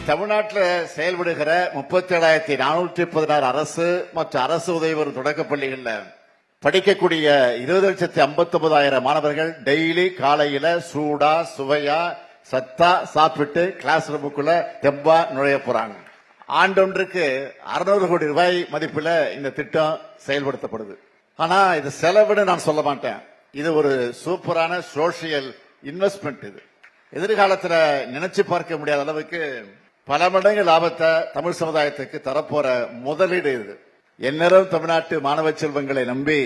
தமிழ்நாட்டில் செயல்படுகிற 37,416 அரசு மற்றும் அரசு உதவி பெறும் தொடக்கப் பள்ளிகளில் படிக்கக்கூடிய 20,59,000 மாணவர்கள் டெய்லி காலையில சூடா சுவையா சத்தா சாப்பிட்டு கிளாஸ் ரூமுக்குள்ள தெம்பா நுழைய போறாங்க. ஆண்டொன்றுக்கு 600 கோடி ரூபாய் மதிப்புல இந்த திட்டம் செயல்படுத்தப்படுது. ஆனா இது செலவுன்னு நான் சொல்ல மாட்டேன். இது ஒரு சூப்பரான சோசியல் இன்வெஸ்ட்மெண்ட். இது எதிர்காலத்துல நினைச்சு பார்க்க முடியாத அளவுக்கு பல மடங்கு லாபத்தை தமிழ் சமுதாயத்துக்கு தரப்போற முதலீடு இது. எந்நேரம் தமிழ்நாட்டு மாணவ செல்வங்களை நம்பி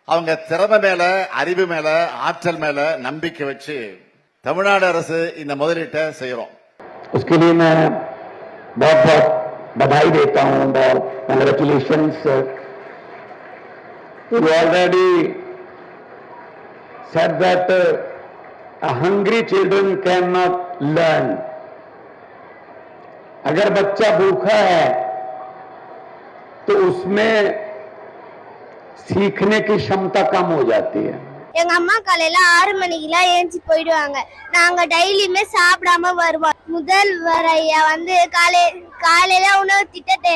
அவங்க திறமை மேல அறிவு மேல ஆற்றல் மேல நம்பிக்கை வச்சு தமிழ்நாடு அரசு இந்த முதலீட்டை செய்யறோம். उसके लिए मैं बहुत बहुत बधाई देता हूं और congratulations. You already said that hungry children cannot learn. अगर बच्चा भूखा है तो उसमें सीखने की क्षमता कम हो जाती है. எங்க அம்மா காலையில 6 மணிக்கெல்லாம் ஏஞ்சி போயிடுவாங்க. நாங்க டெய்லியுமே சாப்பிடாம வருவோம். முதல்வர் ஐயா வந்து காலையில உணவு திட்டத்தை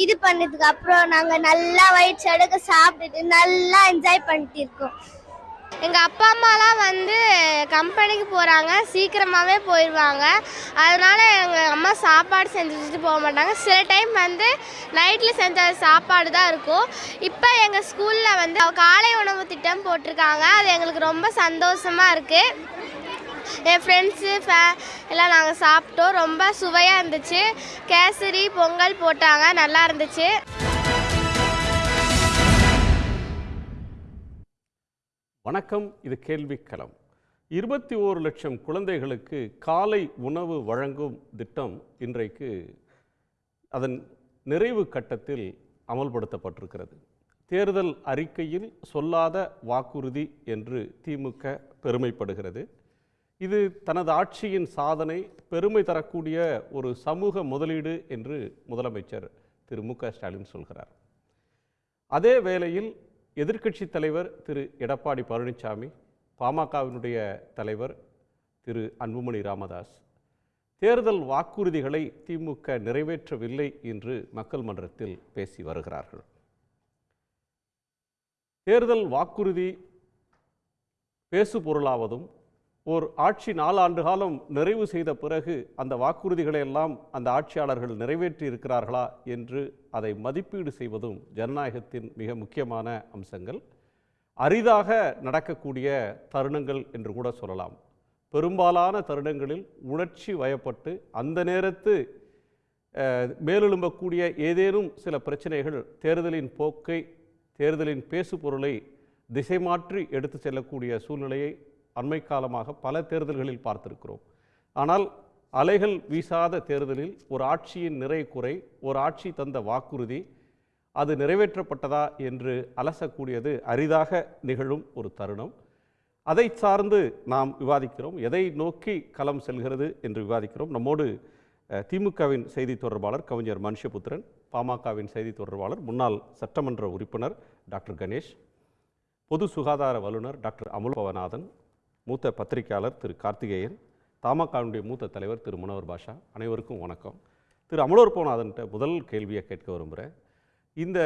இது பண்ணதுக்கு அப்புறம் நாங்க நல்லா வயிற்று அடுக்க சாப்பிட்டுட்டு நல்லா என்ஜாய் பண்ணிட்டு இருக்கோம். எங்க அப்பா அம்மாலாம் வந்து கம்பெனிக்கு போறாங்க, சீக்கிரமாவே போயிடுவாங்க. அதனால எங்க அம்மா சாப்பாடு செஞ்சு வச்சுட்டு போக மாட்டாங்க. சில டைம் வந்து நைட்ல செஞ்ச சாப்பாடு தான் இருக்கும். இப்போ எங்க ஸ்கூல்ல வந்து காலை உணவு திட்டம் போட்டிருக்காங்க. அது எங்களுக்கு ரொம்ப சந்தோஷமா இருக்கு. என் ஃப்ரெண்ட்ஸு எல்லாம் நாங்கள் சாப்பிட்டோம். ரொம்ப சுவையாக இருந்துச்சு. கேசரி பொங்கல் போட்டாங்க, நல்லா இருந்துச்சு. வணக்கம். இது கேள்விக்களம். 21 லட்சம் குழந்தைகளுக்கு காலை உணவு வழங்கும் திட்டம் இன்றைக்கு அதன் நிறைவு கட்டத்தில் அமல்படுத்தப்பட்டிருக்கிறது. தேர்தல் அறிக்கையில் சொல்லாத வாக்குறுதி என்று திமுக பெருமைப்படுகிறது. இது தனது ஆட்சியின் சாதனை, பெருமை தரக்கூடிய ஒரு சமூக முதலீடு என்று முதலமைச்சர் திரு மு.க. ஸ்டாலின் சொல்கிறார். அதே வேளையில் எதிர்க்கட்சி தலைவர் திரு எடப்பாடி பழனிசாமி, பாமகவினுடைய தலைவர் திரு அன்புமணி ராமதாஸ் தேர்தல் வாக்குறுதிகளை திமுக நிறைவேற்றவில்லை என்று மக்கள் மன்றத்தில் பேசி வருகிறார்கள். தேர்தல் வாக்குறுதி பேசு பொருளாவதும் ஓர் ஆட்சி 4 ஆண்டு காலம் நிறைவு செய்த பிறகு அந்த வாக்குறுதிகளை எல்லாம் அந்த ஆட்சியாளர்கள் நிறைவேற்றி இருக்கிறார்களா என்று அதை மதிப்பீடு செய்வதும் ஜனநாயகத்தின் மிக முக்கியமான அம்சங்கள். அரிதாக நடக்கக்கூடிய தருணங்கள் என்று கூட சொல்லலாம். பெரும்பாலான தருணங்களில் உணர்ச்சி வயப்பட்டு அந்த நேரத்து மேலெழும்பக்கூடிய ஏதேனும் சில பிரச்சனைகள் தேர்தலின் போக்கை, தேர்தலின் பேசு பொருளை திசை மாற்றி எடுத்து செல்லக்கூடிய சூழ்நிலையை அண்மை காலமாக பல தேர்தல்களில் பார்த்திருக்கிறோம். ஆனால் அலைகள் வீசாத தேர்தலில் ஒரு ஆட்சியின் நிறை குறை, ஒரு ஆட்சி தந்த வாக்குறுதி அது நிறைவேற்றப்பட்டதா என்று அலசக்கூடியது அரிதாக நிகழும் ஒரு தருணம். அதை சார்ந்து நாம் விவாதிக்கிறோம். எதை நோக்கி களம் செல்கிறது என்று விவாதிக்கிறோம். நம்மோடு திமுகவின் செய்தி தொடர்பாளர் கவிஞர் மனுஷபுத்திரன், பாமகவின் செய்தி தொடர்பாளர் முன்னாள் சட்டமன்ற உறுப்பினர் டாக்டர் கணேஷ், பொது சுகாதார வல்லுநர் டாக்டர் அமுல்பவநாதன், மூத்த பத்திரிகையாளர் திரு கார்த்திகேயன், தமாகவினுடைய மூத்த தலைவர் திரு முனவர் பாஷா. அனைவருக்கும் வணக்கம். திரு அமுலோற்பவநாதன்கிட்ட முதல் கேள்வியை கேட்க விரும்புகிறேன். இந்த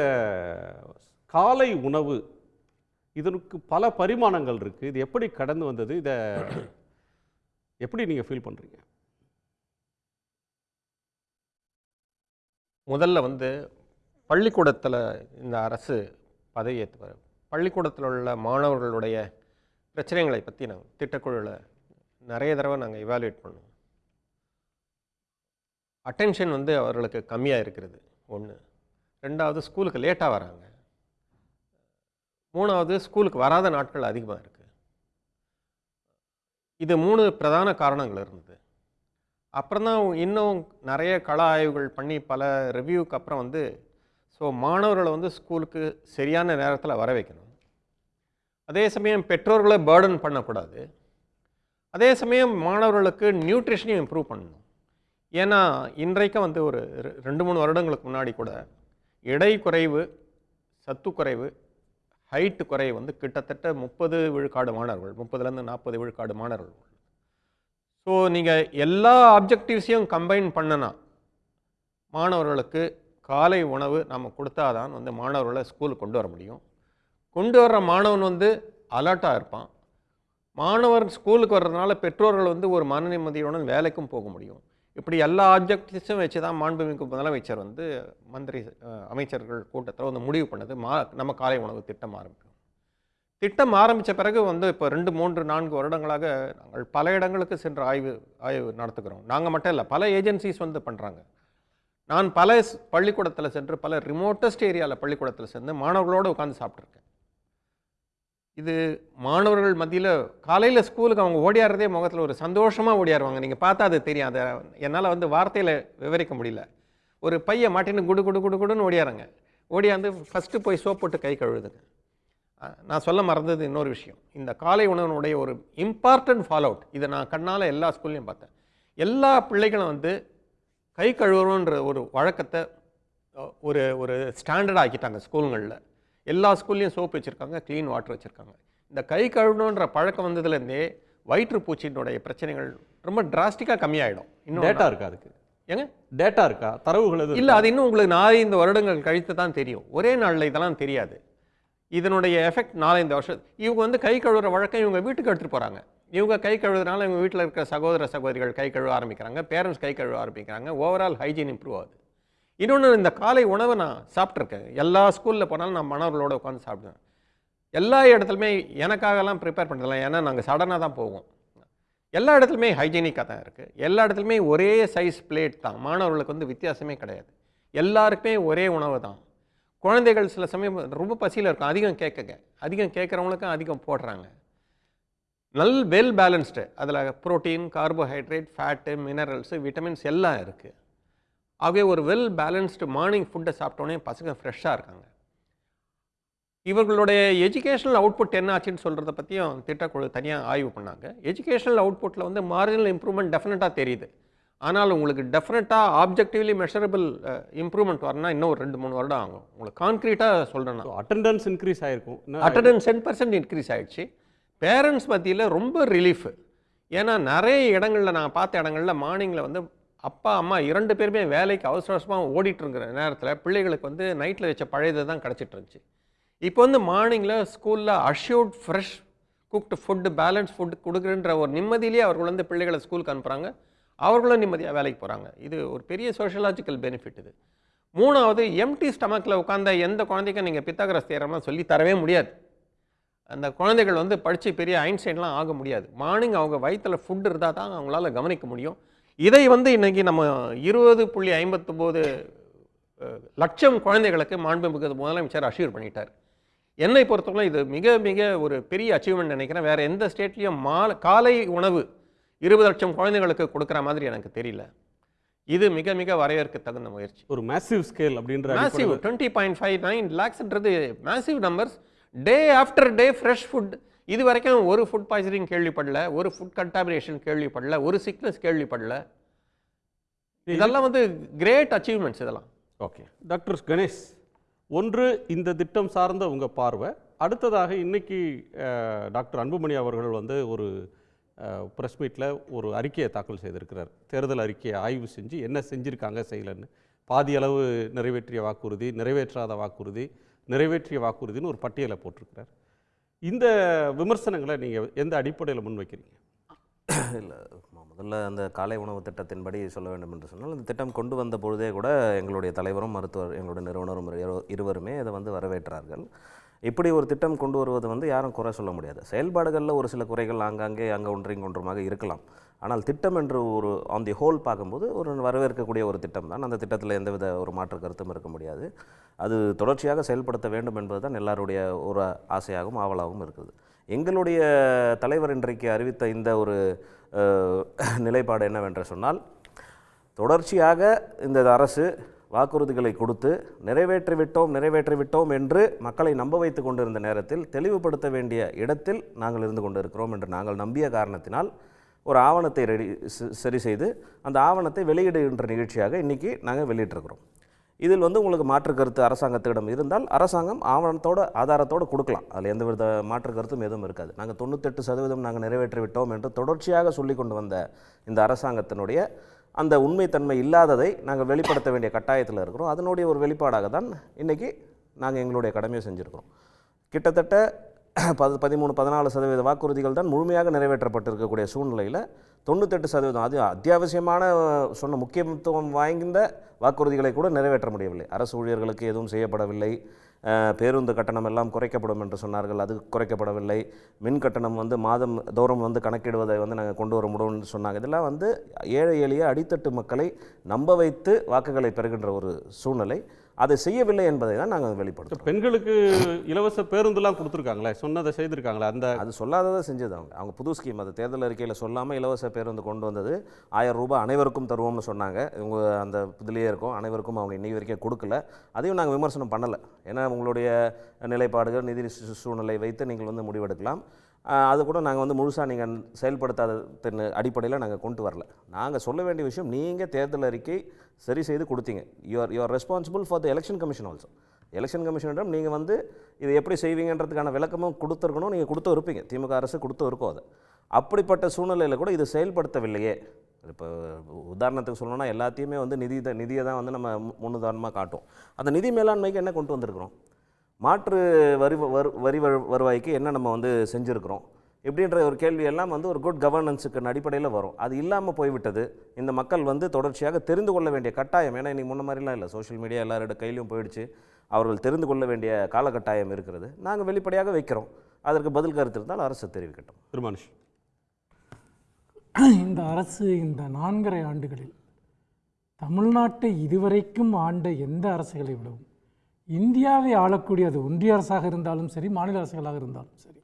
காலை உணவு இதற்கு பல பரிமாணங்கள் இருக்குது. இது எப்படி கடந்து வந்தது? இதை எப்படி நீங்கள் ஃபீல் பண்ணுறீங்க? முதல்ல வந்து பள்ளிக்கூடத்தில் இந்த அரசு பதவியேற்று பள்ளிக்கூடத்தில் உள்ள மாணவர்களுடைய பிரச்சனைகளை பற்றி நாங்கள் திட்டக்குழுவில் நிறைய தடவை நாங்கள் இவாலுவேட் பண்ணுவோம். அட்டென்ஷன் வந்து அவர்களுக்கு கம்மியாக இருக்கிறது ஒன்று. ரெண்டாவது, ஸ்கூலுக்கு லேட்டாக வராங்க. மூணாவது, ஸ்கூலுக்கு வராத நாட்கள் அதிகமாக இருக்குது. இது 3 பிரதான காரணங்கள் இருந்தது. அப்புறம் தான் இன்னும் நிறைய கள ஆய்வுகள் பண்ணி பல ரிவ்யூவுக்கு அப்புறம் வந்து மாணவர்களை வந்து ஸ்கூலுக்கு சரியான நேரத்தில் வர வைக்கணும். அதே சமயம் பெற்றோர்களை பேர்டன் பண்ணக்கூடாது. அதே சமயம் மாணவர்களுக்கு நியூட்ரிஷனையும் இம்ப்ரூவ் பண்ணணும். ஏன்னா இன்றைக்கும் வந்து ஒரு 2-3 வருடங்களுக்கு முன்னாடி கூட எடை குறைவு, சத்து குறைவு, ஹைட்டு குறைவு வந்து கிட்டத்தட்ட 30 விழுக்காடு மாணவர்கள், 30லேருந்து 40 விழுக்காடு மாணவர்கள். ஸோ நீங்கள் எல்லா ஆப்ஜெக்டிவ்ஸையும் கம்பைன் பண்ணனா மாணவர்களுக்கு காலை உணவு நம்ம கொடுத்தாதான் வந்து மாணவர்களை ஸ்கூலுக்கு கொண்டு வர முடியும். கொண்டு வர்ற மாணவன் வந்து அலர்ட்டாக இருப்பான். மாணவர் ஸ்கூலுக்கு வர்றதுனால பெற்றோர்கள் வந்து ஒரு மன நிம்மதியுடன் வேலைக்கும் போக முடியும். இப்படி எல்லா ஆப்ஜெக்டிவ்ஸும் வச்சு தான் மாண்புமிகு முதலமைச்சர் வந்து அமைச்சர்கள் கூட்டத்தில் வந்து முடிவு பண்ணது நம்ம காலை உணவு திட்டம் ஆரம்பிக்கும். திட்டம் ஆரம்பித்த பிறகு வந்து இப்போ 2, 3, 4 வருடங்களாக நாங்கள் பல இடங்களுக்கு சென்று ஆய்வு நடத்துகிறோம். நாங்கள் மட்டும் இல்லை, பல ஏஜென்சிஸ் வந்து பண்ணுறாங்க. நான் பல பள்ளிக்கூடத்தில் சென்று, பல ரிமோட்டஸ்ட் ஏரியாவில் பள்ளிக்கூடத்தில் சென்று மாணவர்களோடு உட்காந்து சாப்பிட்ருக்கேன். இது மாணவர்கள் மத்தியில் காலையில் ஸ்கூலுக்கு அவங்க ஓடியாடுறதே முகத்தில் ஒரு சந்தோஷமாக ஓடியாருவாங்க. நீங்கள் பார்த்தா அது தெரியும். அதை என்னால் வந்து வார்த்தையில் விவரிக்க முடியல. ஒரு பையை மாட்டின்னு குடு குடு குடு குடுன்னு ஓடியாருங்க. ஓடியாந்து ஃபஸ்ட்டு போய் சோப் போட்டு கை கழுவுதுங்க. நான் சொல்ல மறந்தது இன்னொரு விஷயம். இந்த காலை உணவினுடைய ஒரு இம்பார்ட்டன்ட் ஃபாலோ அவுட், இதை நான் கண்ணால் எல்லா ஸ்கூல்லையும் பார்த்தேன். எல்லா பிள்ளைகளும் வந்து கை கழுவுறோன்ற ஒரு வழக்கத்தை ஒரு ஸ்டாண்டர்டாக ஆக்கிட்டாங்க ஸ்கூலுங்களில். எல்லா ஸ்கூல்லையும் சோப் வச்சுருக்காங்க, க்ளீன் வாட்டர் வச்சுருக்காங்க. இந்த கை கழுவணுன்ற பழக்கம் வந்ததுலேருந்தே வயிற்றுப்பூச்சியினுடைய பிரச்சனைகள் ரொம்ப டிராஸ்டிக்காக கம்மியாயிடும். இன்னும் டேட்டா இருக்கா அதுக்கு? ஏங்க டேட்டா இருக்கா? தரவுகள் எதுவும் இல்லை, அது இன்னும் உங்களுக்கு 4-5 வருடங்கள் கழித்து தான் தெரியும். ஒரே நாளில் இதெல்லாம் தெரியாது. இதனுடைய எஃபெக்ட் 4-5 வருஷம். இவங்க வந்து கை கழுவுற வழக்கம் இவங்க வீட்டுக்கு எடுத்துகிட்டு போகிறாங்க. இவங்க கை கழுவுறதுனால இவங்க வீட்டில் இருக்கிற சகோதர சகோதரிகள் கை கழுவ ஆரம்பிக்கிறாங்க, பேரண்ட்ஸ் கை கழுவ ஆரம்பிக்கிறாங்க. ஓவரால் ஹைஜீன் இம்ப்ரூவ் ஆகுது. இன்னொன்று, இந்த காலை உணவை நான் சாப்பிட்ருக்கேன். எல்லா ஸ்கூலில் போனாலும் நான் மாணவர்களோட உட்காந்து சாப்பிடுவேன். எல்லா இடத்துலையுமே எனக்காகலாம் ப்ரிப்பேர் பண்ணுறதில்ல, ஏன்னா நாங்கள் சடனாக தான் போவோம். எல்லா இடத்துலையுமே ஹைஜீனிக்காக தான் இருக்குது. எல்லா இடத்துலையுமே ஒரே சைஸ் பிளேட் தான். மாணவர்களுக்கு வந்து வித்தியாசமே கிடையாது. எல்லாருக்குமே ஒரே உணவு தான். குழந்தைகள் சில சமயம் ரொம்ப பசியில் இருக்கும், அதிகம் கேட்குறவங்களுக்கும் அதிகம் போடுறாங்க. வெல் பேலன்ஸ்டு, அதில் protein, carbohydrate, fat, minerals, vitamins எல்லாம் இருக்குது. ஆகவே ஒரு வெல் பேலன்ஸ்டு மார்னிங் ஃபுட்டை சாப்பிட்டோன்னே பசங்க ஃப்ரெஷ்ஷாக இருக்காங்க. இவர்களுடைய எஜுகேஷனல் அவுட்புட் என்ன ஆச்சுன்னு சொல்கிறத பற்றியும் திட்டக்குழு தனியாக ஆய்வு பண்ணாங்க. எஜுகேஷனல் அவுட்புட்டில் வந்து மார்ஜினல் இம்ப்ரூவ்மெண்ட் டெஃபினட்டாக தெரியுது. ஆனால் உங்களுக்கு டெஃபினட்டாக ஆப்ஜெக்டிவ்லி மெஷரபிள் இம்ப்ரூவ்மெண்ட் வரணும்னா இன்னும் ஒரு 2-3 வருடம் ஆகும். உங்களுக்கு கான்க்ரீட்டாக சொல்கிறேன்னா அட்டெண்டன்ஸ் இன்க்ரீஸ் ஆகிருக்கும். அட்டெண்டன்ஸ் 10% இன்க்ரீஸ் ஆகிடுச்சு. பேரண்ட்ஸ் மத்தியில் ரொம்ப ரிலீஃபு. ஏன்னா நிறைய இடங்களில் நான் பார்த்த இடங்களில் மார்னிங்கில் வந்து அப்பா அம்மா 2 பேருமே வேலைக்கு அவசரமாக ஓடிட்டுருங்கிற நேரத்தில் பிள்ளைகளுக்கு வந்து நைட்டில் வச்ச பழையது தான் கிடச்சிட்டு இருந்துச்சு. இப்போ வந்து மார்னிங்கில் ஸ்கூலில் assured fresh cooked food, balance food கொடுக்குறன்ற ஒரு நிம்மதியிலேயே அவர்கள் வந்து பிள்ளைகளை ஸ்கூலுக்கு அனுப்புகிறாங்க. அவர்களும் நிம்மதியாக வேலைக்கு போகிறாங்க. இது ஒரு பெரிய சோஷியலாஜிக்கல் பெனிஃபிட். இது 3வது, எம்டி ஸ்டமக்கில் உட்காந்த எந்த குழந்தைக்கும் நீங்கள் பித்தாகரஸ் தியரம்லாம் சொல்லி தரவே முடியாது. அந்த குழந்தைகள் வந்து படித்து பெரிய ஐன்ஸ்டைன்லாம் ஆக முடியாது. மார்னிங் அவங்க வயிற்றில் ஃபுட் இருந்தால் தான் அவங்களால கவனிக்க முடியும். இதை வந்து இன்றைக்கி நம்ம 20.59 லட்சம் குழந்தைகளுக்கு மாண்புமிகு முதலமைச்சர் அஷ்யூர் பண்ணிட்டார். என்னை பொறுத்தவரை இது மிக மிக ஒரு பெரிய அச்சீவ்மெண்ட் நினைக்கிறேன். வேறு எந்த ஸ்டேட்லேயும் காலை உணவு 20 லட்சம் குழந்தைகளுக்கு கொடுக்குற மாதிரி எனக்கு தெரியல. இது மிக மிக வரவேற்க தகுந்த முயற்சி. ஒரு மேசிவ் ஸ்கேல் அப்படின்ற மேசிவ் 20.59 lakhsன்றது massive numbers. Day after day fresh food. இது வரைக்கும் ஒரு ஃபுட் பாய்சனிங் கேள்விப்படல, ஒரு ஃபுட் கண்டாமினேஷன் கேள்விப்படல, ஒரு சிக்னஸ் கேள்விப்படல. இதெல்லாம் வந்து கிரேட் அச்சீவ்மெண்ட்ஸ் இதெல்லாம். ஓகே டாக்டர் கணேஷ், ஒன்று இந்த திட்டம் சார்ந்த உங்கள் பார்வை. அடுத்ததாக இன்னைக்கு டாக்டர் அன்புமணி அவர்கள் வந்து ஒரு ப்ரெஸ் மீட்டில் ஒரு அறிக்கையை தாக்கல் செய்திருக்கிறார். தேர்தல் அறிக்கையை ஆய்வு செஞ்சு என்ன செஞ்சுருக்காங்க செய்யலைன்னு. பாதி அளவு நிறைவேற்றிய வாக்குறுதி, நிறைவேற்றாத வாக்குறுதி, நிறைவேற்றிய வாக்குறுதின்னு ஒரு பட்டியலை போட்டிருக்கிறார். இந்த விமர்சனங்களை நீங்கள் எந்த அடிப்படையில் முன்வைக்கிறீங்க? இல்லை, முதல்ல அந்த காலை உணவு திட்டத்தின்படி சொல்ல வேண்டும் என்று சொன்னால், இந்த திட்டம் கொண்டு வந்த பொழுதே கூட எங்களுடைய தலைவரும் மருத்துவர் எங்களுடைய நிறுவனரும் இருவருமே இதை வந்து வரவேற்றார்கள். இப்படி ஒரு திட்டம் கொண்டு வருவது வந்து யாரும் குறை சொல்ல முடியாது. செயல்பாடுகளில் ஒரு சில குறைகள் ஆங்காங்கே அங்கே ஒன்றுமாக இருக்கலாம். ஆனால் திட்டம் என்று ஒரு ஆன் தி ஹோல் பார்க்கும்போது ஒரு வரவேற்கக்கூடிய ஒரு திட்டம் தான். அந்த திட்டத்தில் எந்தவித ஒரு மாற்று கருத்தும் இருக்க முடியாது. அது தொடர்ச்சியாக செயல்படுத்த வேண்டும் என்பது தான் எல்லாருடைய ஒரு ஆசையாகவும் ஆவலாகவும் இருக்குது. எங்களுடைய தலைவர் இன்றைக்கு அறிவித்த இந்த ஒரு நிலைப்பாடு என்னவென்று சொன்னால், தொடர்ச்சியாக இந்த அரசு வாக்குறுதிகளை கொடுத்து நிறைவேற்றிவிட்டோம் என்று மக்களை நம்ப வைத்து கொண்டிருந்த நேரத்தில் தெளிவுபடுத்த வேண்டிய இடத்தில் நாங்கள் இருந்து கொண்டிருக்கிறோம் என்று நாங்கள் நம்பிய காரணத்தினால் ஒரு ஆவணத்தை சரி செய்து அந்த ஆவணத்தை வெளியிடுகின்ற நிகழ்ச்சியாக இன்றைக்கி நாங்கள் வெளியிட்டிருக்கிறோம். இதில் வந்து உங்களுக்கு மாற்று கருத்து அரசாங்கத்திடம் இருந்தால் அரசாங்கம் ஆவணத்தோட ஆதாரத்தோடு கொடுக்கலாம். அதில் எந்த வித மாற்று கருத்தும் எதுவும் இருக்காது. நாங்கள் 98% நாங்கள் நிறைவேற்றி விட்டோம் என்று தொடர்ச்சியாக சொல்லி கொண்டு வந்த இந்த அரசாங்கத்தினுடைய அந்த உண்மைத்தன்மை இல்லாததை நாங்கள் வெளிப்படுத்த வேண்டிய கட்டாயத்தில் இருக்கிறோம். அதனுடைய ஒரு வெளிப்பாடாக தான் இன்றைக்கி நாங்கள் எங்களுடைய கடமையை செஞ்சுருக்கிறோம். கிட்டத்தட்ட 13-14% வாக்குறுதிகள் தான் முழுமையாக நிறைவேற்றப்பட்டிருக்கக்கூடிய சூழ்நிலையில் 98% அது அத்தியாவசியமான சொன்ன முக்கியத்துவம் வாய்ந்த வாக்குறுதிகளை கூட நிறைவேற்ற முடியவில்லை. அரசு ஊழியர்களுக்கு எதுவும் செய்யப்படவில்லை. பேருந்து கட்டணம் எல்லாம் குறைக்கப்படும் என்று சொன்னார்கள், அது குறைக்கப்படவில்லை. மின் கட்டணம் வந்து மாதம் தோறும் வந்து கணக்கிடுவதை வந்து நாங்கள் கொண்டு வர முடியும்னு சொன்னாங்க. இதெல்லாம் வந்து ஏழை எளிய அடித்தட்டு மக்களை நம்ப வைத்து வாக்குகளை பெறுகின்ற ஒரு சூழ்நிலை. அதை செய்யவில்லை என்பதை தான் நாங்கள் வெளிப்படுத்தோம். பெண்களுக்கு இலவச பேருந்துலாம் கொடுத்துருக்காங்களே, சொன்னதை செய்திருக்காங்களே, அது சொல்லாததை செஞ்சது அவங்க புது ஸ்கீம். அது தேர்தல் அறிக்கையில் சொல்லாமல் இலவச பேருந்து கொண்டு வந்தது. 1000 ரூபாய் அனைவருக்கும் தருவோம்னு சொன்னாங்க. இவங்க அந்த இதுலேயே இருக்கும், அனைவருக்கும் அவங்க இன்றைக்கி வரைக்கும் கொடுக்கல. அதையும் நாங்கள் விமர்சனம் பண்ணலை. ஏன்னா உங்களுடைய நிலைப்பாடுகள் நிதி சூழ்நிலை வைத்து நீங்கள் வந்து முடிவெடுக்கலாம். அது கூட நாங்கள் வந்து முழுசாக நீங்கள் செயல்படுத்தாத அடிப்படையில் நாங்கள் கொண்டு வரல. நாங்கள் சொல்ல வேண்டிய விஷயம், நீங்கள் தேர்தல் அறிக்கை சரி செய்து கொடுத்தீங்க. You are responsible for the election commission also. Election கமிஷனிடம் நீங்கள் வந்து இதை எப்படி செய்வீங்கன்றதுக்கான விளக்கமும் கொடுத்துருக்கணும். நீங்கள் கொடுத்து இருப்பீங்க, திமுக அரசு கொடுத்து இருக்கும். அது அப்படிப்பட்ட சூழ்நிலையில் கூட இது செயல்படுத்தவில்லையே. இப்போ உதாரணத்துக்கு சொல்லணும்னா எல்லாத்தையுமே வந்து நிதியை தான் வந்து நம்ம முன்னுதாரணமாக காட்டும். அந்த நிதி மேலாண்மைக்கு என்ன கொண்டு வந்திருக்கிறோம், மாற்று வரி வருவாய்க்கு என்ன நம்ம வந்து செஞ்சுருக்கிறோம் இப்படின்ற ஒரு கேள்வி எல்லாம் வந்து ஒரு குட் கவர்னன்ஸுக்கு அடிப்படையில் வரும். அது இல்லாமல் போய்விட்டது. இந்த மக்கள் வந்து தொடர்ச்சியாக தெரிந்து கொள்ள வேண்டிய கட்டாயம், ஏன்னா இன்றைக்கி முன்ன மாதிரிலாம் இல்லை, சோஷியல் மீடியா எல்லாரோட கையிலையும் போயிடுச்சு. அவர்கள் தெரிந்து கொள்ள வேண்டிய காலகட்டாயம் இருக்கிறது. நாங்கள் வெளிப்படையாக வைக்கிறோம். அதற்கு பதில் கருத்து இருந்தால் அரசு தெரிவிக்கட்டும். திருமானுஷ், இந்த அரசு இந்த 4.5 ஆண்டுகளில் தமிழ்நாட்டை இதுவரைக்கும் ஆண்ட எந்த அரசுகளை விடவும் இந்தியாவை ஆளக்கூடிய, அது ஒன்றிய அரசாக இருந்தாலும் சரி, மாநில அரசுகளாக இருந்தாலும் சரி,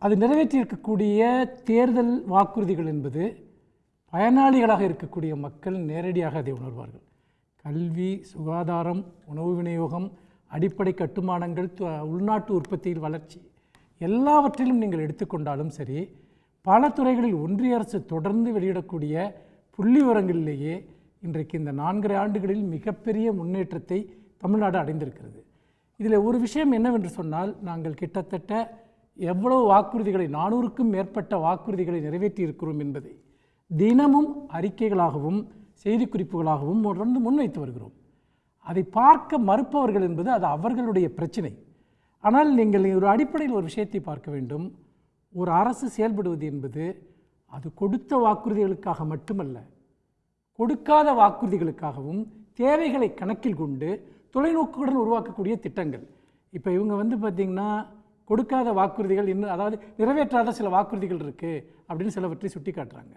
அது நிறைவேற்றியிருக்கக்கூடிய தேர்தல் வாக்குறுதிகள் என்பது பயனாளிகளாக இருக்கக்கூடிய மக்கள் நேரடியாக அதை உணர்வார்கள். கல்வி, சுகாதாரம், உணவு விநியோகம், அடிப்படை கட்டுமானங்கள், உள்நாட்டு உற்பத்தியில் வளர்ச்சி, எல்லாவற்றிலும் நீங்கள் எடுத்துக்கொண்டாலும் சரி, பல துறைகளில் ஒன்றிய அரசு தொடர்ந்து வெளியிடக்கூடிய புள்ளி விவரங்களிலேயே இன்றைக்கு இந்த 4.5 ஆண்டுகளில் மிகப்பெரிய முன்னேற்றத்தை தமிழ்நாடு அடைந்திருக்கிறது. இதில் ஒரு விஷயம் என்னவென்று சொன்னால், நாங்கள் கிட்டத்தட்ட எவ்வளவு வாக்குறுதிகளை 400க்கும் மேற்பட்ட வாக்குறுதிகளை நிறைவேற்றி இருக்கிறோம் என்பதை தினமும் அறிக்கைகளாகவும் செய்திக்குறிப்புகளாகவும் தொடர்ந்து முன்வைத்து வருகிறோம். அதை பார்க்க மறுப்பவர்கள் என்பது அது அவர்களுடைய பிரச்சனை. ஆனால் நீங்கள் ஒரு அடிப்படையில் ஒரு விஷயத்தை பார்க்க வேண்டும். ஒரு அரசு செயல்படுவது என்பது அது கொடுத்த வாக்குறுதிகளுக்காக மட்டுமல்ல, கொடுக்காத வாக்குறுதிகளுக்காகவும் தேவைகளை கணக்கில் கொண்டு தொலைநோக்குடன் உருவாக்கக்கூடிய திட்டங்கள். இப்போ இவங்க வந்து பார்த்திங்கன்னா கொடுக்காத வாக்குறுதிகள் இன்னும், அதாவது நிறைவேற்றாத சில வாக்குறுதிகள் இருக்குது அப்படின்னு சிலவற்றை சுட்டி காட்டுறாங்க.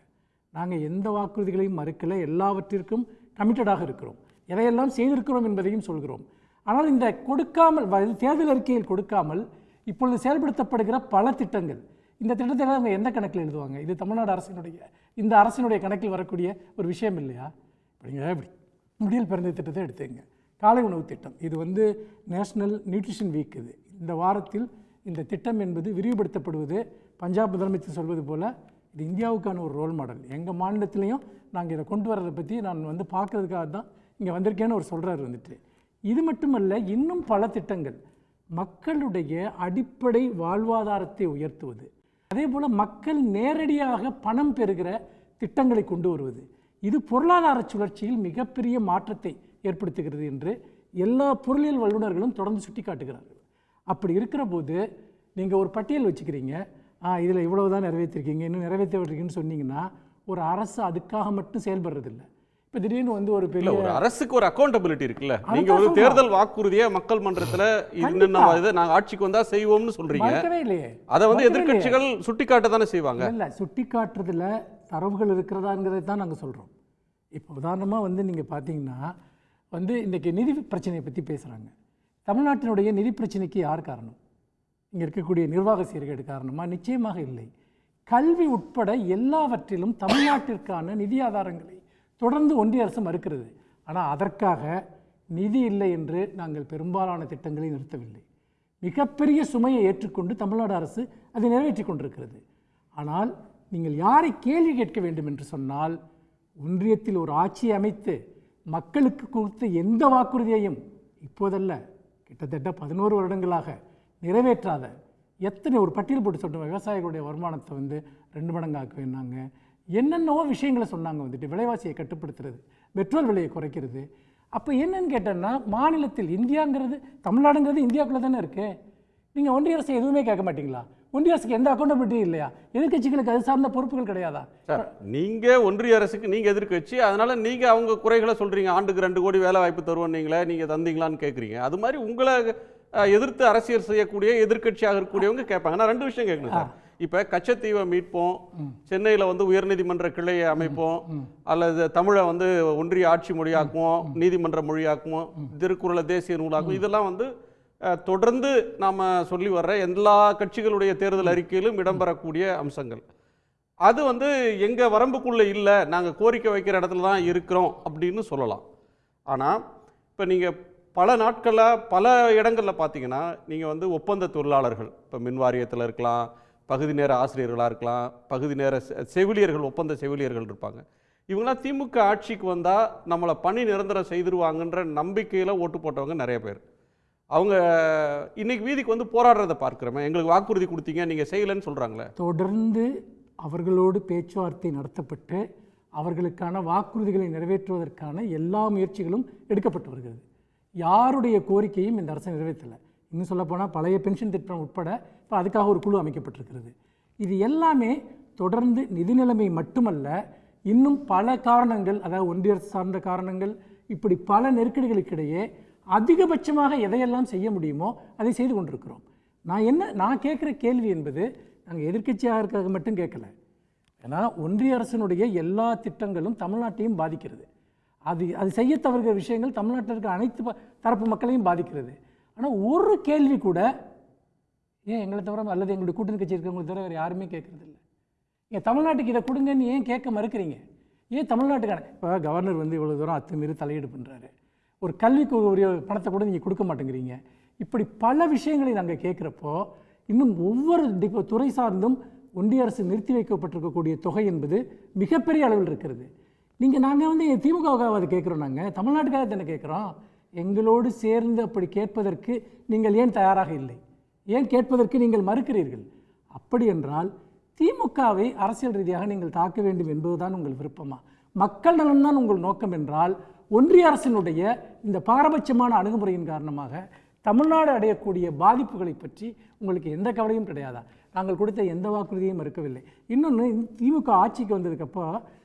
நாங்கள் எந்த வாக்குறுதிகளையும் மறுக்கலை, எல்லாவற்றிற்கும் கமிட்டடாக இருக்கிறோம், எதையெல்லாம் செய்திருக்கிறோம் என்பதையும் சொல்கிறோம். ஆனால் இந்த கொடுக்காமல், தேர்தல் அறிக்கையில் கொடுக்காமல் இப்பொழுது செயல்படுத்தப்படுகிற பல திட்டங்கள், இந்த திட்டத்தை அவங்க எந்த கணக்கில் எழுதுவாங்க? இது தமிழ்நாடு அரசினுடைய, இந்த அரசினுடைய கணக்கில் வரக்கூடிய ஒரு விஷயம் இல்லையா? இப்படி முடியல் பிறந்த திட்டத்தை எடுத்துங்க, காலை உணவு திட்டம். இது வந்து நேஷ்னல் நியூட்ரிஷன் வீக். இது இந்த வாரத்தில் இந்த திட்டம் என்பது விரிவுபடுத்தப்படுவது, பஞ்சாப் முதலமைச்சர் சொல்வது போல் இது இந்தியாவுக்கான ஒரு ரோல் மாடல். எங்கள் மாநிலத்திலையும் நாங்கள் இதை கொண்டு வர்றதை பற்றி நான் வந்து பார்க்குறதுக்காக தான் இங்கே வந்திருக்கேன்னு அவர் சொல்கிறார் வந்துட்டு. இது மட்டுமல்ல, இன்னும் பல திட்டங்கள் மக்களுடைய அடிப்படை வாழ்வாதாரத்தை உயர்த்துவது, அதே போல் மக்கள் நேரடியாக பணம் பெறுகிற திட்டங்களை கொண்டு வருவது, இது பொருளாதார சுழற்சியில் மிகப்பெரிய மாற்றத்தை ஏற்படுத்துகிறது என்று எல்லா பொருளியல் வல்லுநர்களும் தொடர்ந்து சுட்டி காட்டுகிறார்கள். அப்படி இருக்கிற போது நீங்கள் ஒரு பட்டியல் வச்சுக்கிறீங்க, இதில் இவ்வளவு தான் நிறைவேற்றிருக்கீங்க, இன்னும் நிறைவேற்றிருக்கீங்கன்னு சொன்னீங்கன்னா ஒரு அரசு அதுக்காக மட்டும் செயல்படுறதில்லை. இப்போ திடீர்னு வந்து ஒரு பெரிய ஒரு அரசுக்கு ஒரு அக்கௌண்டபிலிட்டி இருக்குல்ல. நீங்க ஒரு தேர்தல் வாக்குறுதியை மக்கள் மன்றத்தில் இது நாங்கள் ஆட்சிக்கு வந்தா செய்வோம்னு சொல்றீங்க, இல்லையே அதை வந்து எதிர்க்கட்சிகள் சுட்டிக்காட்ட தானே செய்வாங்க. இல்லை, சுட்டிக்காட்டுறதுல தரவுகள் இருக்கிறதாங்கிறதை தான் நாங்கள் சொல்கிறோம். இப்போ உதாரணமாக வந்து நீங்கள் பார்த்தீங்கன்னா வந்து இன்றைக்கி நிதி பிரச்சனையை பற்றி பேசுகிறாங்க. தமிழ்நாட்டினுடைய நிதி பிரச்சனைக்கு யார் காரணம்? இங்கே இருக்கக்கூடிய நிர்வாக சீர்கேடு காரணமா? நிச்சயமாக இல்லை. கல்வி உட்பட எல்லாவற்றிலும் தமிழ்நாட்டிற்கான நிதி ஆதாரங்களை தொடர்ந்து ஒன்றிய அரசு மறுக்கிறது. ஆனால் அதற்காக நிதி இல்லை என்று நாங்கள் பெரும்பாலான திட்டங்களை நிறுத்தவில்லை. மிகப்பெரிய சுமையை ஏற்றுக்கொண்டு தமிழ்நாடு அரசு அதை நிறைவேற்றி கொண்டிருக்கிறது. ஆனால் நீங்கள் யாரை கேள்வி கேட்க வேண்டும் என்று சொன்னால், ஒன்றியத்தில் ஒரு ஆட்சியை அமைத்து மக்களுக்கு கொடுத்த எந்த வாக்குறுதியையும் இப்போதல்ல கிட்டத்தட்ட 11 வருடங்களாக நிறைவேற்றாத எத்தனை ஒரு பட்டியல் போட்டு சொல்கிறோம். விவசாயிகளுடைய வருமானத்தை வந்து 2 மடங்கு ஆக்குவேன்னாங்க, என்னென்னவோ விஷயங்களை சொன்னாங்க. வந்துட்டு விலைவாசியை கட்டுப்படுத்துறது, பெட்ரோல் விலையை குறைக்கிறது. அப்போ என்னன்னு கேட்டேன்னா, மாநிலத்தில் இந்தியாங்கிறது தமிழ்நாடுங்கிறது இந்தியாவுக்குள்ளே தானே இருக்குது. நீங்கள் ஒன்றிய அரசு எதுவுமே கேட்க மாட்டீங்களா? ஒன்றிய அரசுக்கு எந்த அக்கௌண்டபிலிட்டியும் இல்லையா? எதிர்க்கட்சிகளுக்கு அது சார்ந்த பொறுப்புகள் கிடையாதா? சார், நீங்கள் ஒன்றிய அரசுக்கு நீங்கள் எதிர்க்கட்சி, அதனால நீங்கள் அவங்க குறைகளை சொல்கிறீங்க. ஆண்டுக்கு 2 கோடி வேலை வாய்ப்பு தருவோம், நீங்களே நீங்கள் தந்தீங்களான்னு கேட்குறீங்க. அது மாதிரி உங்களை எதிர்த்து அரசியல் செய்யக்கூடிய எதிர்க்கட்சியாக இருக்கக்கூடியவங்க கேட்பாங்க. நான் 2 விஷயம் கேட்கணும் சார். இப்போ கச்சத்தீவை மீட்போம், சென்னையில் வந்து உயர்நீதிமன்ற கிளையை அமைப்போம், அல்லது தமிழை வந்து ஒன்றிய ஆட்சி மொழியாக்குவோம், நீதிமன்ற மொழியாக்குவோம், திருக்குறளை தேசிய நூலாக்குவோம், இதெல்லாம் வந்து தொடர்ந்து நாம் சொல்லி வர்ற எல்லா கட்சிகளுடைய தேர்தல் அறிக்கையிலும் இடம்பெறக்கூடிய அம்சங்கள். அது வந்து எங்கள் வரம்புக்குள்ளே இல்லை, நாங்கள் கோரிக்கை வைக்கிற இடத்துல தான் இருக்கிறோம் அப்படின்னு சொல்லலாம். ஆனால் இப்போ நீங்கள் பல நாட்களில் பல இடங்களில் பார்த்தீங்கன்னா, நீங்கள் வந்து ஒப்பந்த தொழிலாளர்கள், இப்போ மின் வாரியத்தில் இருக்கலாம், பகுதி நேர ஆசிரியர்களாக இருக்கலாம், பகுதி நேர செவிலியர்கள், ஒப்பந்த செவிலியர்கள் இருப்பாங்க. இவங்களாம் திமுக ஆட்சிக்கு வந்தால் நம்மளை பணி நிரந்தரம் செய்திருவாங்கன்ற நம்பிக்கையில் ஓட்டு போட்டவங்க நிறைய பேர். அவங்க இன்னைக்கு வீதிக்கு வந்து போராடுறதை பார்க்குறோமே, எங்களுக்கு வாக்குறுதி கொடுத்தீங்க நீங்கள் செய்யலைன்னு சொல்கிறாங்களே. தொடர்ந்து அவர்களோடு பேச்சுவார்த்தை நடத்தப்பட்டு அவர்களுக்கான வாக்குறுதிகளை நிறைவேற்றுவதற்கான எல்லா முயற்சிகளும் எடுக்கப்பட்டு வருகிறது. யாருடைய கோரிக்கையும் இந்த அரசு நிறைவேற்றலை. இன்னும் சொல்லப்போனால் பழைய பென்ஷன் திட்டம் உட்பட இப்போ அதுக்காக ஒரு குழு அமைக்கப்பட்டிருக்கிறது. இது எல்லாமே தொடர்ந்து நிதி நிலைமை மட்டுமல்ல, இன்னும் பல காரணங்கள், அதாவது ஒன்றிய அரசு சார்ந்த காரணங்கள், இப்படி பல நெருக்கடிகளுக்கிடையே அதிகபட்சமாக எதையெல்லாம் செய்ய முடியுமோ அதை செய்து கொண்டிருக்கிறோம். நான் கேட்குற கேள்வி என்பது நாங்கள் எதிர்க்கட்சியாக இருக்கிறது மட்டும் கேட்கல. ஏன்னா ஒன்றிய அரசினுடைய எல்லா திட்டங்களும் தமிழ்நாட்டையும் பாதிக்கிறது. அது செய்ய தவறுகிற விஷயங்கள் தமிழ்நாட்டில் இருக்கிற அனைத்து தரப்பு மக்களையும் பாதிக்கிறது. ஆனால் ஒரு கேள்வி கூட ஏன் எங்களை தவிர அல்லது எங்களுடைய கூட்டணி கட்சி இருக்கிறவங்களை தவிர வேறு யாருமே கேட்குறது இல்லை. ஏன் தமிழ்நாட்டுக்கு இதை கொடுங்கன்னு ஏன் கேட்க மறுக்கிறீங்க? ஏன் தமிழ்நாட்டுக்கான இப்போ கவர்னர் வந்து இவ்வளோ தூரம் அத்துமீறி தலையீடு பண்ணுறாரு, ஒரு கல்விக்கு உரிய பணத்தை கூட நீங்கள் கொடுக்க மாட்டேங்கிறீங்க. இப்படி பல விஷயங்களை நாங்கள் கேட்குறப்போ இன்னும் ஒவ்வொரு துறை சார்ந்தும் ஒன்றிய அரசு நிறுத்தி வைக்கப்பட்டிருக்கக்கூடிய தொகை என்பது மிகப்பெரிய அளவில் இருக்கிறது. நாங்கள் வந்து திமுகவுக்காக அதை கேட்குறோம், நாங்கள் தமிழ்நாட்டுக்காக தானே கேட்குறோம். எங்களோடு சேர்ந்து அப்படி கேட்பதற்கு நீங்கள் ஏன் தயாராக இல்லை? ஏன் கேட்பதற்கு நீங்கள் மறுக்கிறீர்கள்? அப்படி என்றால் திமுகவை அரசியல் ரீதியாக நீங்கள் தாக்க வேண்டும் என்பதுதான் உங்கள் விருப்பமா? மக்கள் நலன்தான் உங்கள் நோக்கம் என்றால் ஒன்றிய அரசினுடைய இந்த பாரபட்சமான அணுகுமுறையின் காரணமாக தமிழ்நாடு அடையக்கூடிய பாதிப்புகளை பற்றி உங்களுக்கு எந்த கவலையும் கிடையாதா? நாங்கள் கொடுத்த எந்த வாக்குறுதியும் மறுக்கவில்லை. இன்னொன்று, திமுக ஆட்சிக்கு வந்ததுக்கப்போ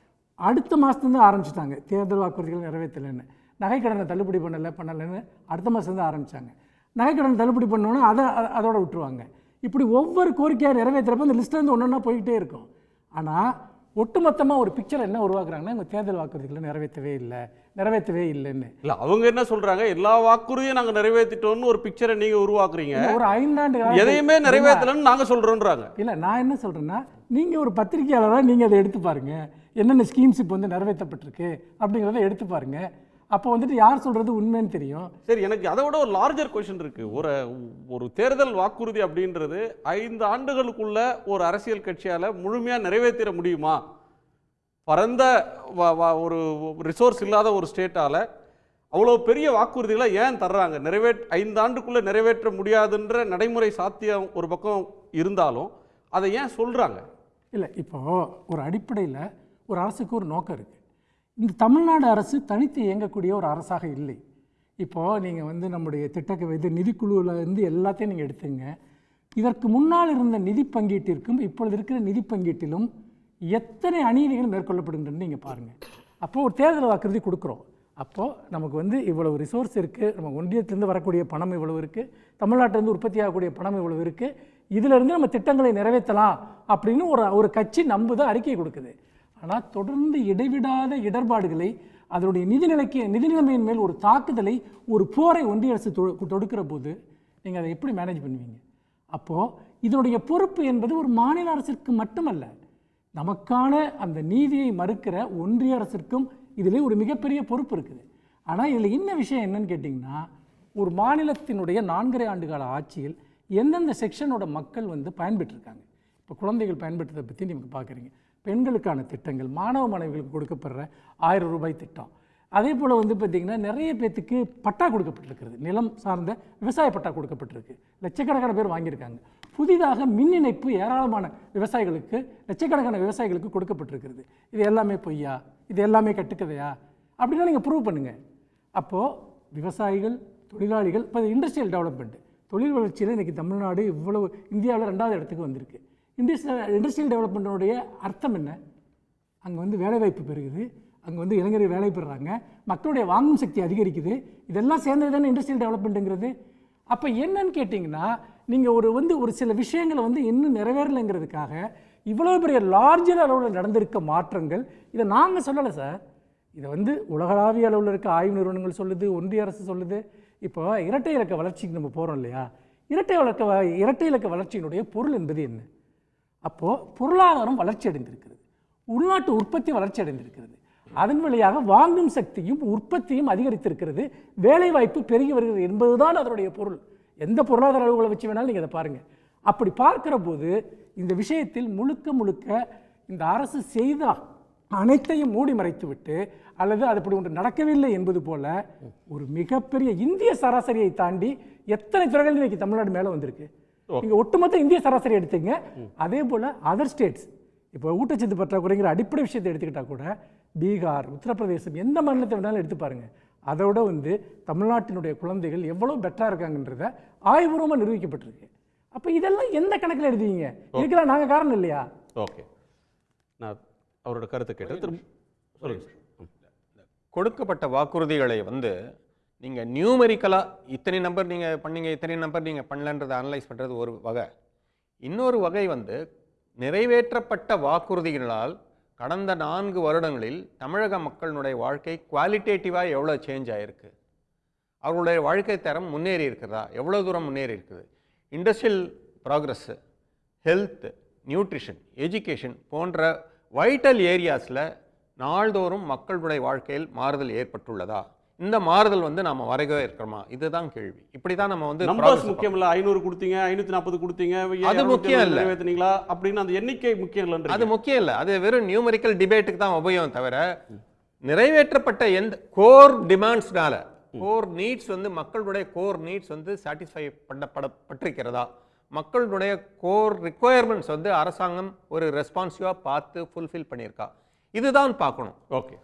அடுத்த மாதத்துலேருந்து ஆரம்பிச்சிட்டாங்க தேர்தல் வாக்குறுதிகள் நிறைவேற்றலைன்னு. நகைக்கடனை தள்ளுபடி பண்ணலைன்னு அடுத்த மாதத்துலேருந்து ஆரம்பித்தாங்க. நகைக்கடன் தள்ளுபடி பண்ணோன்னா அதோட விட்டுருவாங்க. இப்படி ஒவ்வொரு கோரிக்கையாக நிறைவேற்றுறப்ப இந்த லிஸ்ட்லேருந்து ஒன்றா போய்கிட்டே இருக்கும். ஆனால் ஒட்டுமொத்தமாக ஒரு பிக்சர் என்ன உருவாக்குறாங்கன்னா, எங்கள் தேர்தல் வாக்குறுதிகளை நிறைவேற்றவே இல்லைன்னு. இல்லை, அவங்க என்ன சொல்கிறாங்க, எல்லா வாக்குறுதியும் நாங்கள் நிறைவேற்றிட்டோம்னு ஒரு பிக்சரை நீங்கள் உருவாக்குறீங்க. ஒரு 5 ஆண்டு எதையுமே நிறைவேற்றலன்னு நாங்கள் சொல்கிறோன்றாங்க. இல்லை, நான் என்ன சொல்கிறேன்னா, நீங்கள் ஒரு பத்திரிகையாளராக நீங்கள் அதை எடுத்து பாருங்கள், என்னென்ன ஸ்கீம்ஸ் இப்போ வந்து நிறைவேற்றப்பட்டிருக்கு அப்படிங்கிறத எடுத்து பாருங்கள். அப்போ வந்துட்டு யார் சொல்கிறது உண்மைன்னு தெரியும். சரி, எனக்கு அதை விட ஒரு லார்ஜர் கொஷின் இருக்குது. ஒரு தேர்தல் வாக்குறுதி அப்படின்றது 5 ஆண்டுகளுக்குள்ள ஒரு அரசியல் கட்சியால் முழுமையாக நிறைவேற்றிட முடியுமா? பரந்த ஒரு ரிசோர்ஸ் இல்லாத ஒரு ஸ்டேட்டால் அவ்வளோ பெரிய வாக்குறுதிகளை ஏன் தர்றாங்க? 5 ஆண்டுக்குள்ளே நிறைவேற்ற முடியாதுன்ற நடைமுறை சாத்தியம் ஒரு பக்கம் இருந்தாலும் அதை ஏன் சொல்கிறாங்க? இல்லை, இப்போது ஒரு அடிப்படையில் ஒரு அரசுக்கு ஒரு நோக்கம் இருக்குது. இந்த தமிழ்நாடு அரசு தனித்து இயங்கக்கூடிய ஒரு அரசாக இல்லை. இப்போது நீங்கள் வந்து நம்முடைய திட்டக்க நிதிக்குழுவில் இருந்து எல்லாத்தையும் நீங்கள் எடுத்துங்க. இதற்கு முன்னால் இருந்த நிதி பங்கீட்டிற்கும் இப்பொழுது இருக்கிற நிதி பங்கீட்டிலும் எத்தனை அநீதிகள் மேற்கொள்ளப்படுகின்றன நீங்கள் பாருங்கள். அப்போது ஒரு தேர்தல் வாக்குறுதி கொடுக்குறோம். அப்போது நமக்கு வந்து இவ்வளவு ரிசோர்ஸ் இருக்குது, நம்ம ஒன்றியத்திலேருந்து வரக்கூடிய பணம் இவ்வளவு இருக்குது, தமிழ்நாட்டிலேருந்து உற்பத்தி ஆகக்கூடிய பணம் இவ்வளவு இருக்குது, இதிலிருந்து நம்ம திட்டங்களை நிறைவேற்றலாம் அப்படின்னு ஒரு கட்சி நம்புத அறிக்கை கொடுக்குது. ஆனால் தொடர்ந்து இடைவிடாத இடர்பாடுகளை, அதனுடைய நிதிநிலைமையின் மேல் ஒரு தாக்குதலை, ஒரு போரை ஒன்றிய அரசு தொடுக்கிற போது நீங்கள் அதை எப்படி மேனேஜ் பண்ணுவீங்க? அப்போது இதனுடைய பொறுப்பு என்பது ஒரு மாநில அரசிற்கு மட்டுமல்ல, நமக்கான அந்த நீதியை மறுக்கிற ஒன்றிய அரசிற்கும் இதிலே ஒரு மிகப்பெரிய பொறுப்பு இருக்குது. ஆனால் இதில் என்ன விஷயம் என்னன்னு கேட்டிங்கன்னா, ஒரு மாநிலத்தினுடைய 4.5 ஆண்டுகால ஆட்சியில் எந்தெந்த செக்ஷனோட மக்கள் வந்து பயன்பெற்றிருக்காங்க. இப்போ குழந்தைகள் பயன்பெற்றதை பற்றி நீங்கள் பார்க்குறீங்க. பெண்களுக்கான திட்டங்கள், மாணவ மாணவிகளுக்கு கொடுக்கப்படுற 1000 ரூபாய் திட்டம், அதே போல் வந்து பார்த்திங்கன்னா நிறைய பேர்த்துக்கு பட்டா கொடுக்கப்பட்டிருக்கிறது, நிலம் சார்ந்த விவசாய பட்டா கொடுக்கப்பட்டிருக்கு, லட்சக்கணக்கான பேர் வாங்கியிருக்காங்க. புதிதாக மின் இணைப்பு ஏராளமான விவசாயிகளுக்கு, லட்சக்கணக்கான விவசாயிகளுக்கு கொடுக்கப்பட்டிருக்கிறது. இது எல்லாமே பொய்யா, இது எல்லாமே கட்டுக்கதையா அப்படின்னா நீங்கள் ப்ரூவ் பண்ணுங்கள். அப்போது விவசாயிகள், தொழிலாளிகள், இப்போ இண்டஸ்ட்ரியல் டெவலப்மெண்ட், தொழில் வளர்ச்சியில் இன்றைக்கி தமிழ்நாடு இவ்வளவு இந்தியாவில் 2வது இடத்துக்கு வந்திருக்கு. இண்டஸ்ட்ரியல் டெவலப்மெண்ட்டோடைய அர்த்தம் என்ன? அங்கே வந்து வேலைவாய்ப்பு பெருகுது, அங்கே வந்து இளைஞர்கள் வேலை பெறுறாங்க, மக்களுடைய வாங்கும் சக்தி அதிகரிக்குது. இதெல்லாம் சேர்ந்தது தானே இண்டஸ்ட்ரியல் டெவலப்மெண்ட்டுங்கிறது. அப்போ என்னன்னு கேட்டிங்கன்னா, நீங்கள் ஒரு சில விஷயங்களை வந்து இன்னும் நிறைவேறலைங்கிறதுக்காக இவ்வளோ பெரிய லார்ஜர் அளவில் நடந்திருக்க மாற்றங்கள், இதை நாங்கள் சொல்லலை சார், இதை வந்து உலகளாவிய அளவில் இருக்க ஆய்வு நிறுவனங்கள் சொல்லுது, ஒன்றிய அரசு சொல்லுது. இப்போ இரட்டை இலக்க வளர்ச்சிக்கு நம்ம போகிறோம் இல்லையா, இரட்டை இலக்க வளர்ச்சியினுடைய பொருள் என்பது என்ன? அப்போது பொருளாதாரம் வளர்ச்சி அடைந்திருக்கிறது, உள்நாட்டு உற்பத்தி வளர்ச்சி அடைந்திருக்கிறது, அதன் வழியாக வாங்கும் சக்தியும் உற்பத்தியும் அதிகரித்திருக்கிறது, வேலைவாய்ப்பு பெருகி வருகிறது என்பதுதான் அதனுடைய பொருள். எந்த பொருளாதார அளவுகளை வச்சு வேணாலும் நீங்கள் அதை பாருங்கள். அப்படி பார்க்கிற போது இந்த விஷயத்தில் முழுக்க முழுக்க இந்த அரசு செய்த அனைத்தையும் மூடி மறைத்து விட்டு, அல்லது அது அப்படி ஒன்று நடக்கவில்லை என்பது போல ஒரு மிகப்பெரிய இந்திய சராசரியை தாண்டி எத்தனை துறைகள் இன்னைக்கு தமிழ்நாடு மேலே வந்திருக்கு. நீங்கள் ஒட்டுமொத்த இந்திய சராசரி எடுத்தீங்க. அதே போல் அதர் ஸ்டேட்ஸ், இப்போ ஊட்டச்சத்து பற்றாக்குறைங்கிற அடிப்படை விஷயத்தை எடுத்துக்கிட்டால் கூட பீகார், உத்தரப்பிரதேசம், எந்த மாநிலத்தை வேணாலும் எடுத்து பாருங்கள், அதோட வந்து தமிழ்நாட்டினுடைய குழந்தைகள் எவ்வளோ பெட்டராக இருக்காங்கன்றத ஆய்வுபூர்வமாக நிரூபிக்கப்பட்டிருக்கு. அப்போ இதெல்லாம் எந்த கணக்கில் எழுதுவீங்க? இதுக்கெல்லாம் நாங்கள் காரணம் இல்லையா? ஓகே, நான் அவரோட கருத்தை கேட்டு திரும்ப சொல்லுங்கள். கொடுக்கப்பட்ட வாக்குறுதிகளை வந்து நீங்கள் நியூமெரிக்கலாக இத்தனை நம்பர் நீங்கள் பண்ணீங்க, இத்தனை நம்பர் நீங்கள் பண்ணலன்றதை அனலைஸ் பண்ணுறது ஒரு வகை. இன்னொரு வகை வந்து நிறைவேற்றப்பட்ட வாக்குறுதிகளால் கடந்த 4 வருடங்களில் தமிழக மக்களுடைய வாழ்க்கை குவாலிட்டேட்டிவாக எவ்வளோ சேஞ்ச் ஆகிருக்கு, அவர்களுடைய வாழ்க்கை தரம் முன்னேறி இருக்கிறதா, எவ்வளோ தூரம் முன்னேறி இருக்குது, industrial progress, health, nutrition, education போன்ற வைட்டல் ஏரியாஸில் நாள்தோறும் மக்களுடைய வாழ்க்கையில் மாறுதல் ஏற்பட்டுள்ளதா, இந்த மாறுதல் வந்து நம்ம வரைகவே இருக்கிறோமா, இதுதான் கேள்வி. இப்படி தான் நம்ம வந்து நம்பர்ஸ் முக்கியம் இல்லை, 500 கொடுத்தீங்க, 540 கொடுத்தீங்க, அது முக்கியம் இல்லை, நிறைவேற்றினீங்களா அப்படின்னு அந்த எண்ணிக்கை முக்கியம் இல்லை, அது முக்கியம் இல்லை. அது வெறும் நியூமெரிக்கல் டிபேட்டுக்கு தான் உபயோகம் தவிர, நிறைவேற்றப்பட்ட எந்த கோர் டிமாண்ட்ஸ்னால, கோர் நீட்ஸ் வந்து மக்களுடைய கோர் நீட்ஸ் வந்து சாட்டிஸ்ஃபை பண்ணப்பட்டிருக்கிறதா, மக்களுடைய கோர் ரிக்குவயர்மெண்ட்ஸ் வந்து அரசாங்கம் ஒரு ரெஸ்பான்சிவாக பார்த்து ஃபுல்ஃபில் பண்ணியிருக்கா, இதுதான் பார்க்கணும். ஓகே,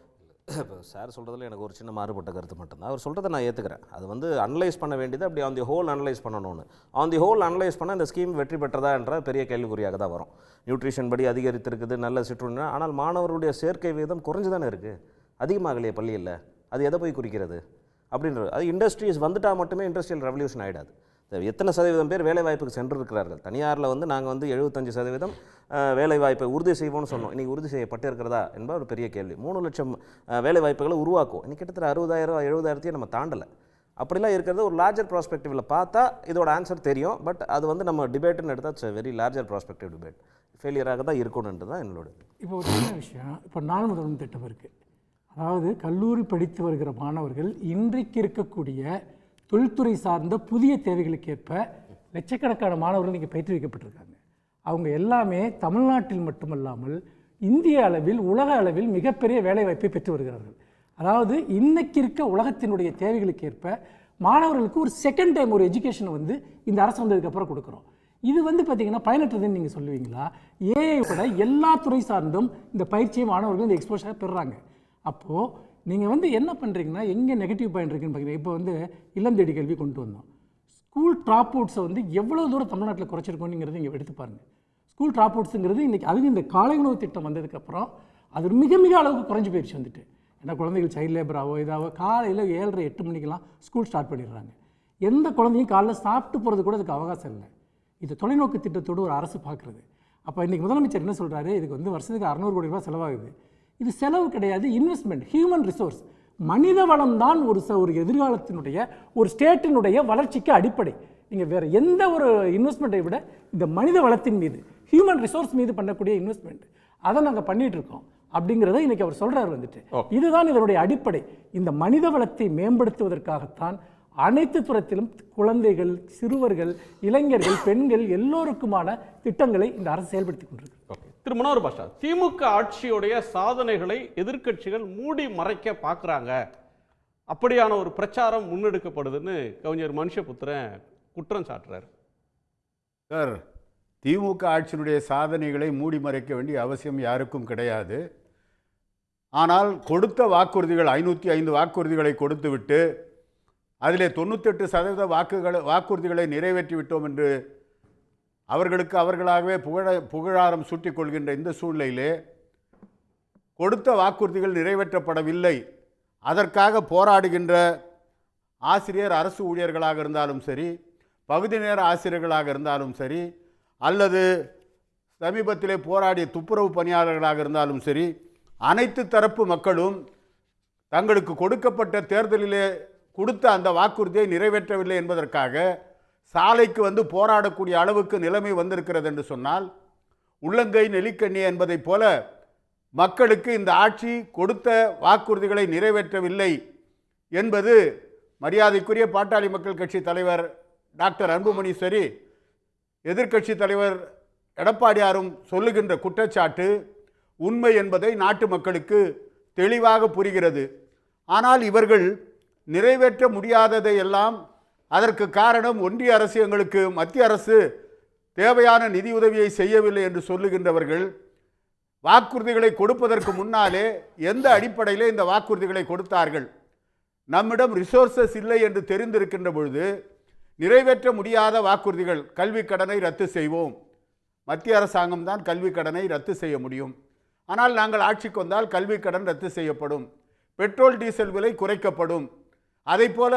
இப்போ சார் சொல்கிறதுல எனக்கு ஒரு சின்ன மாறுபட்ட கருத்து மட்டும்தான். அவர் சொல்கிறத நான் ஏற்றுக்கிறேன். அது வந்து அனலைஸ் பண்ண வேண்டியது அப்படி ஆன் தி ஹோல் அனலைஸ் பண்ணணும்னு. ஆன் தி ஹோல் அனலைஸ் பண்ணால் இந்த ஸ்கீம் வெற்றி பெற்றதா என்ற பெரிய கேள்விக்குறியாக தான் வரும். நியூட்ரிஷன் படி அதிகரித்திருக்குது, நல்ல சிற்றுண்டி, ஆனால் மாணவர்களுடைய சேர்க்கை விகிதம் குறைஞ்சு தானே இருக்குது, அதிகமாகலையே பள்ளியில். அது எதை போய் குறிக்கிறது அப்படின்றது. அது இண்டஸ்ட்ரீஸ் வந்துட்டால் மட்டுமே இண்டஸ்ட்ரியல் ரெவல்யூஷன் ஆகிடாது. எத்தனை சதவீதம் பேர் வேலைவாய்ப்புக்கு சென்றிருக்கிறார்கள்? தனியாரில் வந்து நாங்கள் வந்து 75% வேலைவாய்ப்பை உறுதி செய்வோம்னு சொன்னோம். இன்றைக்கி உறுதி செய்யப்பட்டு இருக்கிறதா என்பது ஒரு பெரிய கேள்வி. 3 லட்சம் வேலைவாய்ப்புகளை உருவாக்கும். இன்றைக்கி கிட்டத்தட்ட 60,000 70,000 நம்ம தாண்டலை. அப்படிலாம் இருக்கிறது ஒரு லார்ஜர் ப்ராஸ்பெக்டிவில் பார்த்தா இதோட ஆன்சர் தெரியும். பட் அது வந்து நம்ம டிபேட்டுன்னு எடுத்தால் it's very larger prospective debate. ஃபெயிலியராக தான் இருக்கணுன்றது தான் என்னோட. இப்போ ஒரு சின்ன விஷயம், இப்போ 4 முதல்வன் திட்டம் இருக்குது. அதாவது கல்லூரி படித்து வருகிற மாணவர்கள் இன்றைக்கு இருக்கக்கூடிய தொழில்துறை சார்ந்த புதிய தேவைகளுக்கேற்ப லட்சக்கணக்கான மாணவர்கள் இன்றைக்கி பயிற்றுவிக்கப்பட்டிருக்காங்க. அவங்க எல்லாமே தமிழ்நாட்டில் மட்டுமல்லாமல் இந்திய அளவில், உலக அளவில் மிகப்பெரிய வேலைவாய்ப்பை பெற்று வருகிறார்கள். அதாவது இன்னைக்கு இருக்க உலகத்தினுடைய தேவைகளுக்கேற்ப மாணவர்களுக்கு ஒரு செகண்ட் டைம் ஒரு எஜுகேஷனை வந்து இந்த அரசு வந்ததுக்கப்புறம் கொடுக்குறோம். இது வந்து பார்த்திங்கன்னா பயனற்றதுன்னு நீங்கள் சொல்லுவீங்களா? ஏஐ கூட எல்லா துறை சார்ந்தும் இந்த பயிற்சியை மாணவர்கள் இந்த எக்ஸ்போஷரை பெறுறாங்க. அப்போது நீங்கள் வந்து என்ன பண்ணுறீங்கன்னா, எங்கே நெகட்டிவ் பாயிண்ட் இருக்குன்னு பார்த்தீங்கன்னா, இப்போ வந்து இல்லம் தேடி கல்வி கொண்டு வந்தோம். ஸ்கூல் ட்ராப் அவுட்ஸை வந்து எவ்வளோ தூரம் தமிழ்நாட்டில் குறைச்சிருக்கோங்கிறது இங்கே எடுத்து பாருங்கள். ஸ்கூல் ட்ராப் அவுட்ஸுங்கிறது இன்றைக்கி, அதுவும் இந்த காலை உணவு திட்டம் வந்ததுக்கப்புறம் அது மிக மிக அளவுக்கு குறைஞ்சி போயிடுச்சு வந்துட்டு. ஏன்னா குழந்தைகள் சைல்டு லேபராகவோ இதாவோ காலையில் 7:30 8 மணிக்கெலாம் ஸ்கூல் ஸ்டார்ட் பண்ணிடுறாங்க. எந்த குழந்தையும் காலைல சாப்பிட்டு போகிறது கூட அதுக்கு அவகாசம் இல்லை. இது தொலைநோக்கு திட்டத்தோடு ஒரு அரசு பார்க்குறது. அப்போ இன்றைக்கி முதலமைச்சர் என்ன சொல்கிறாரு, இதுக்கு வந்து வருஷத்துக்கு 600 கோடி ரூபாய் செலவாகுது. இது செலவு கிடையாது, இன்வெஸ்ட்மெண்ட், ஹியூமன் ரிசோர்ஸ். மனித வளம் தான் ஒரு எதிர்காலத்தினுடைய ஒரு ஸ்டேட்டினுடைய வளர்ச்சிக்கு அடிப்படை. நீங்கள் வேறு எந்த ஒரு இன்வெஸ்ட்மெண்ட்டை விட இந்த மனித வளத்தின் மீது, ஹியூமன் ரிசோர்ஸ் மீது பண்ணக்கூடிய இன்வெஸ்ட்மெண்ட், அதை நாங்கள் பண்ணிகிட்டு இருக்கோம் அப்படிங்கிறத இன்றைக்கி அவர் சொல்கிறார் வந்துட்டு. இதுதான் இதனுடைய அடிப்படை. இந்த மனித வளத்தை மேம்படுத்துவதற்காகத்தான் அனைத்து துறையிலும் குழந்தைகள், சிறுவர்கள், இளைஞர்கள், பெண்கள் எல்லோருக்குமான திட்டங்களை இந்த அரசு செயல்படுத்தி கொண்டிருக்கு. ஓகே. திரு மனோகர் பாஷா, திமுக ஆட்சியுடைய சாதனைகளை எதிர்க்கட்சிகள் மூடி மறைக்க பார்க்குறாங்க, அப்படியான ஒரு பிரச்சாரம் முன்னெடுக்கப்படுதுன்னு கவிஞர் மனுஷபுத்திரன் குற்றம் சாட்டுறாரு. சார், திமுக ஆட்சியினுடைய சாதனைகளை மூடி மறைக்க வேண்டிய அவசியம் யாருக்கும் கிடையாது. ஆனால் கொடுத்த வாக்குறுதிகள் 505 வாக்குறுதிகளை கொடுத்துவிட்டு அதிலே 98% வாக்குறுதிகளை நிறைவேற்றி விட்டோம் என்று அவர்களுக்கு அவர்களாகவே புகழாரம் சூட்டிக் கொள்கின்ற இந்த சூழ்நிலையிலே கொடுத்த வாக்குறுதிகள் நிறைவேற்றப்படவில்லை, அதற்காக போராடுகின்ற ஆசிரியர் அரசு ஊழியர்களாக இருந்தாலும் சரி, பகுதி நேர ஆசிரியர்களாக இருந்தாலும் சரி, அல்லது சமீபத்திலே போராடிய துப்புரவு பணியாளர்களாக இருந்தாலும் சரி, அனைத்து தரப்பு மக்களும் தங்களுக்கு கொடுக்கப்பட்ட தேர்தலிலே கொடுத்த அந்த வாக்குறுதியை நிறைவேற்றவில்லை என்பதற்காக சாலைக்கு வந்து போராடக்கூடிய அளவுக்கு நிலைமை வந்திருக்கிறது என்று சொன்னால், உள்ளங்கை நெல்லிக்கண்ணி என்பதைப் போல மக்களுக்கு இந்த ஆட்சி கொடுத்த வாக்குறுதிகளை நிறைவேற்றவில்லை என்பது மரியாதைக்குரிய பாட்டாளி மக்கள் கட்சி தலைவர் டாக்டர் அன்புமணி சரி, எதிர்க்கட்சி தலைவர் எடப்பாடியாரும் சொல்லுகின்ற குற்றச்சாட்டு உண்மை என்பதை நாட்டு மக்களுக்கு தெளிவாக புரிகிறது. ஆனால் இவர்கள் நிறைவேற்ற முடியாததை எல்லாம் அதற்கு காரணம் ஒன்றிய அரசு எங்களுக்கு மத்திய அரசு தேவையான நிதியுதவியை செய்யவில்லை என்று சொல்லுகின்றவர்கள் வாக்குறுதிகளை கொடுப்பதற்கு முன்னாலே எந்த அடிப்படையிலே இந்த வாக்குறுதிகளை கொடுத்தார்கள்? நம்மிடம் ரிசோர்சஸ் இல்லை என்று தெரிந்திருக்கின்ற பொழுது நிறைவேற்ற முடியாத வாக்குறுதிகள், கல்வி கடனை ரத்து செய்வோம், மத்திய அரசாங்கம் தான் கல்வி கடனை ரத்து செய்ய முடியும், ஆனால் நாங்கள் ஆட்சிக்கு வந்தால் கல்வி கடன் ரத்து செய்யப்படும், பெட்ரோல் டீசல் விலை குறைக்கப்படும், அதைப்போல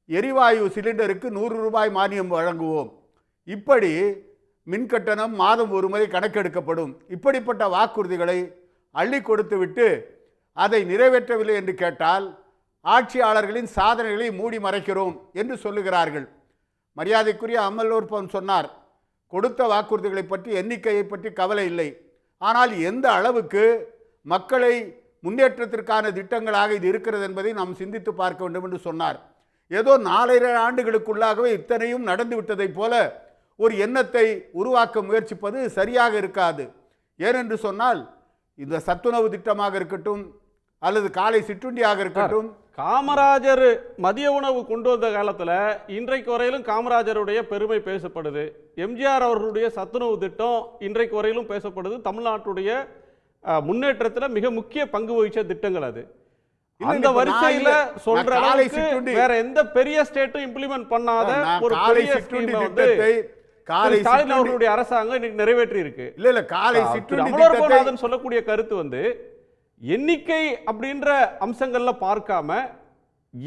எரிவாயு சிலிண்டருக்கு 100 ரூபாய் மானியம் வழங்குவோம், இப்படி மின்கட்டணம் மாதம் ஒரு முறை கணக்கெடுக்கப்படும், இப்படிப்பட்ட வாக்குறுதிகளை அள்ளி கொடுத்துவிட்டு அதை நிறைவேற்றவில்லை என்று கேட்டால் ஆட்சியாளர்களின் சாதனைகளை மூடி மறைக்கிறோம் என்று சொல்லுகிறார்கள். மரியாதைக்குரிய அமலோற்பன் சொன்னார், கொடுத்த வாக்குறுதிகளை பற்றி எண்ணிக்கையை பற்றி கவலை இல்லை, ஆனால் எந்த அளவுக்கு மக்களை முன்னேற்றத்திற்கான திட்டங்களாக இது இருக்கிறது என்பதை நாம் சிந்தித்து பார்க்க வேண்டும் என்று சொன்னார். ஏதோ 4.5 ஆண்டுகளுக்குள்ளாகவே இத்தனையும் நடந்து விட்டதைப் போல ஒரு எண்ணத்தை உருவாக்க முயற்சிப்பது சரியாக இருக்காது. ஏனென்று சொன்னால் இந்த சத்துணவு திட்டமாக இருக்கட்டும் அல்லது காலை சிற்றுண்டியாக இருக்கட்டும், காமராஜர் மதிய உணவு கொண்டு வந்த காலத்தில் இன்றைக்கு வரையிலும் காமராஜருடைய பெருமை பேசப்படுது. எம்ஜிஆர் அவர்களுடைய சத்துணவு திட்டம் இன்றைக்கு வரையிலும் பேசப்படுது. தமிழ்நாட்டுடைய முன்னேற்றத்தில் மிக முக்கிய பங்கு வகிச்ச திட்டங்கள் அது. அந்த வரிசையில சொல்ற அளவுக்கு வேற எந்த பெரிய ஸ்டேட்டும் இம்ப்ளிமெண்ட் பண்ணாத ஒரு பெரிய ஸ்கீமை வந்து ஸ்டாலின் அவர்களுடைய அரசாங்கம் இன்னைக்கு நிறைவேற்றி இருக்கு. இல்ல காலை சிற்றுண்டி அமலோற்பநாதன் சொல்லக்கூடிய கருத்து வந்து எண்ணிக்கை அப்படின்ற அம்சங்கள்ல பார்க்காம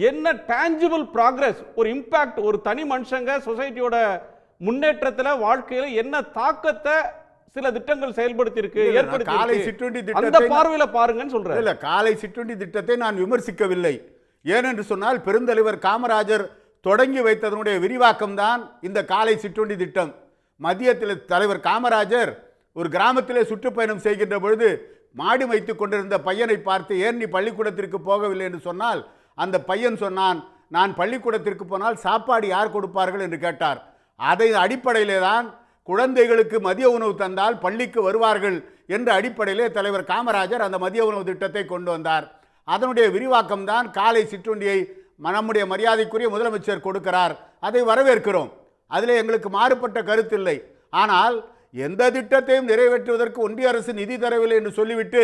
என்ன டான்ஜிபிள் ப்ராக்ரஸ், ஒரு இம்பாக்ட், ஒரு தனி மனுஷங்க சொசைட்டியோட முன்னேற்றத்துல வாழ்க்கையில என்ன தாக்கத்தை சில திட்டங்கள் செயல்படுத்தி இருக்கு, காலை சிற்றுண்டி அந்த பார்வையில பாருங்கன்னு சொல்றேன். இல்ல, காலை சிற்றுண்டி திட்டத்தை நான் விமர்சிக்கவில்லை. ஏனென்று சொன்னால் பெருந்தலைவர் காமராஜர் தொடங்கி வைத்ததனுடைய விரிவாக்கம் தான் இந்த காலை சிற்றுண்டி திட்டம். மத்தியத்தில் தலைவர் காமராஜர் ஒரு கிராமத்திலே சுற்றுப்பயணம் செய்கின்ற பொழுது மாடு வைத்து கொண்டிருந்த பையனை பார்த்து, ஏன் நீ பள்ளிக்கூடத்திற்கு போகவில்லை என்று சொன்னால், அந்த பையன் சொன்னான், நான் பள்ளிக்கூடத்திற்கு போனால் சாப்பாடு யார் கொடுப்பார்கள் என்று கேட்டார். அதை அடிப்படையிலே தான் குழந்தைகளுக்கு மதிய உணவு தந்தால் பள்ளிக்கு வருவார்கள் என்ற அடிப்படையிலே தலைவர் காமராஜர் அந்த மதிய உணவு திட்டத்தை கொண்டு வந்தார். அதனுடைய விரிவாக்கம் தான் காலை சிற்றுண்டியை நம்முடைய மரியாதைக்குரிய முதலமைச்சர் கொடுக்கிறார். அதை வரவேற்கிறோம், அதில் எங்களுக்கு மாறுபட்ட கருத்தில்லை. ஆனால் எந்த திட்டத்தையும் நிறைவேற்றுவதற்கு ஒன்றிய அரசு நிதி தரவில்லை என்று சொல்லிவிட்டு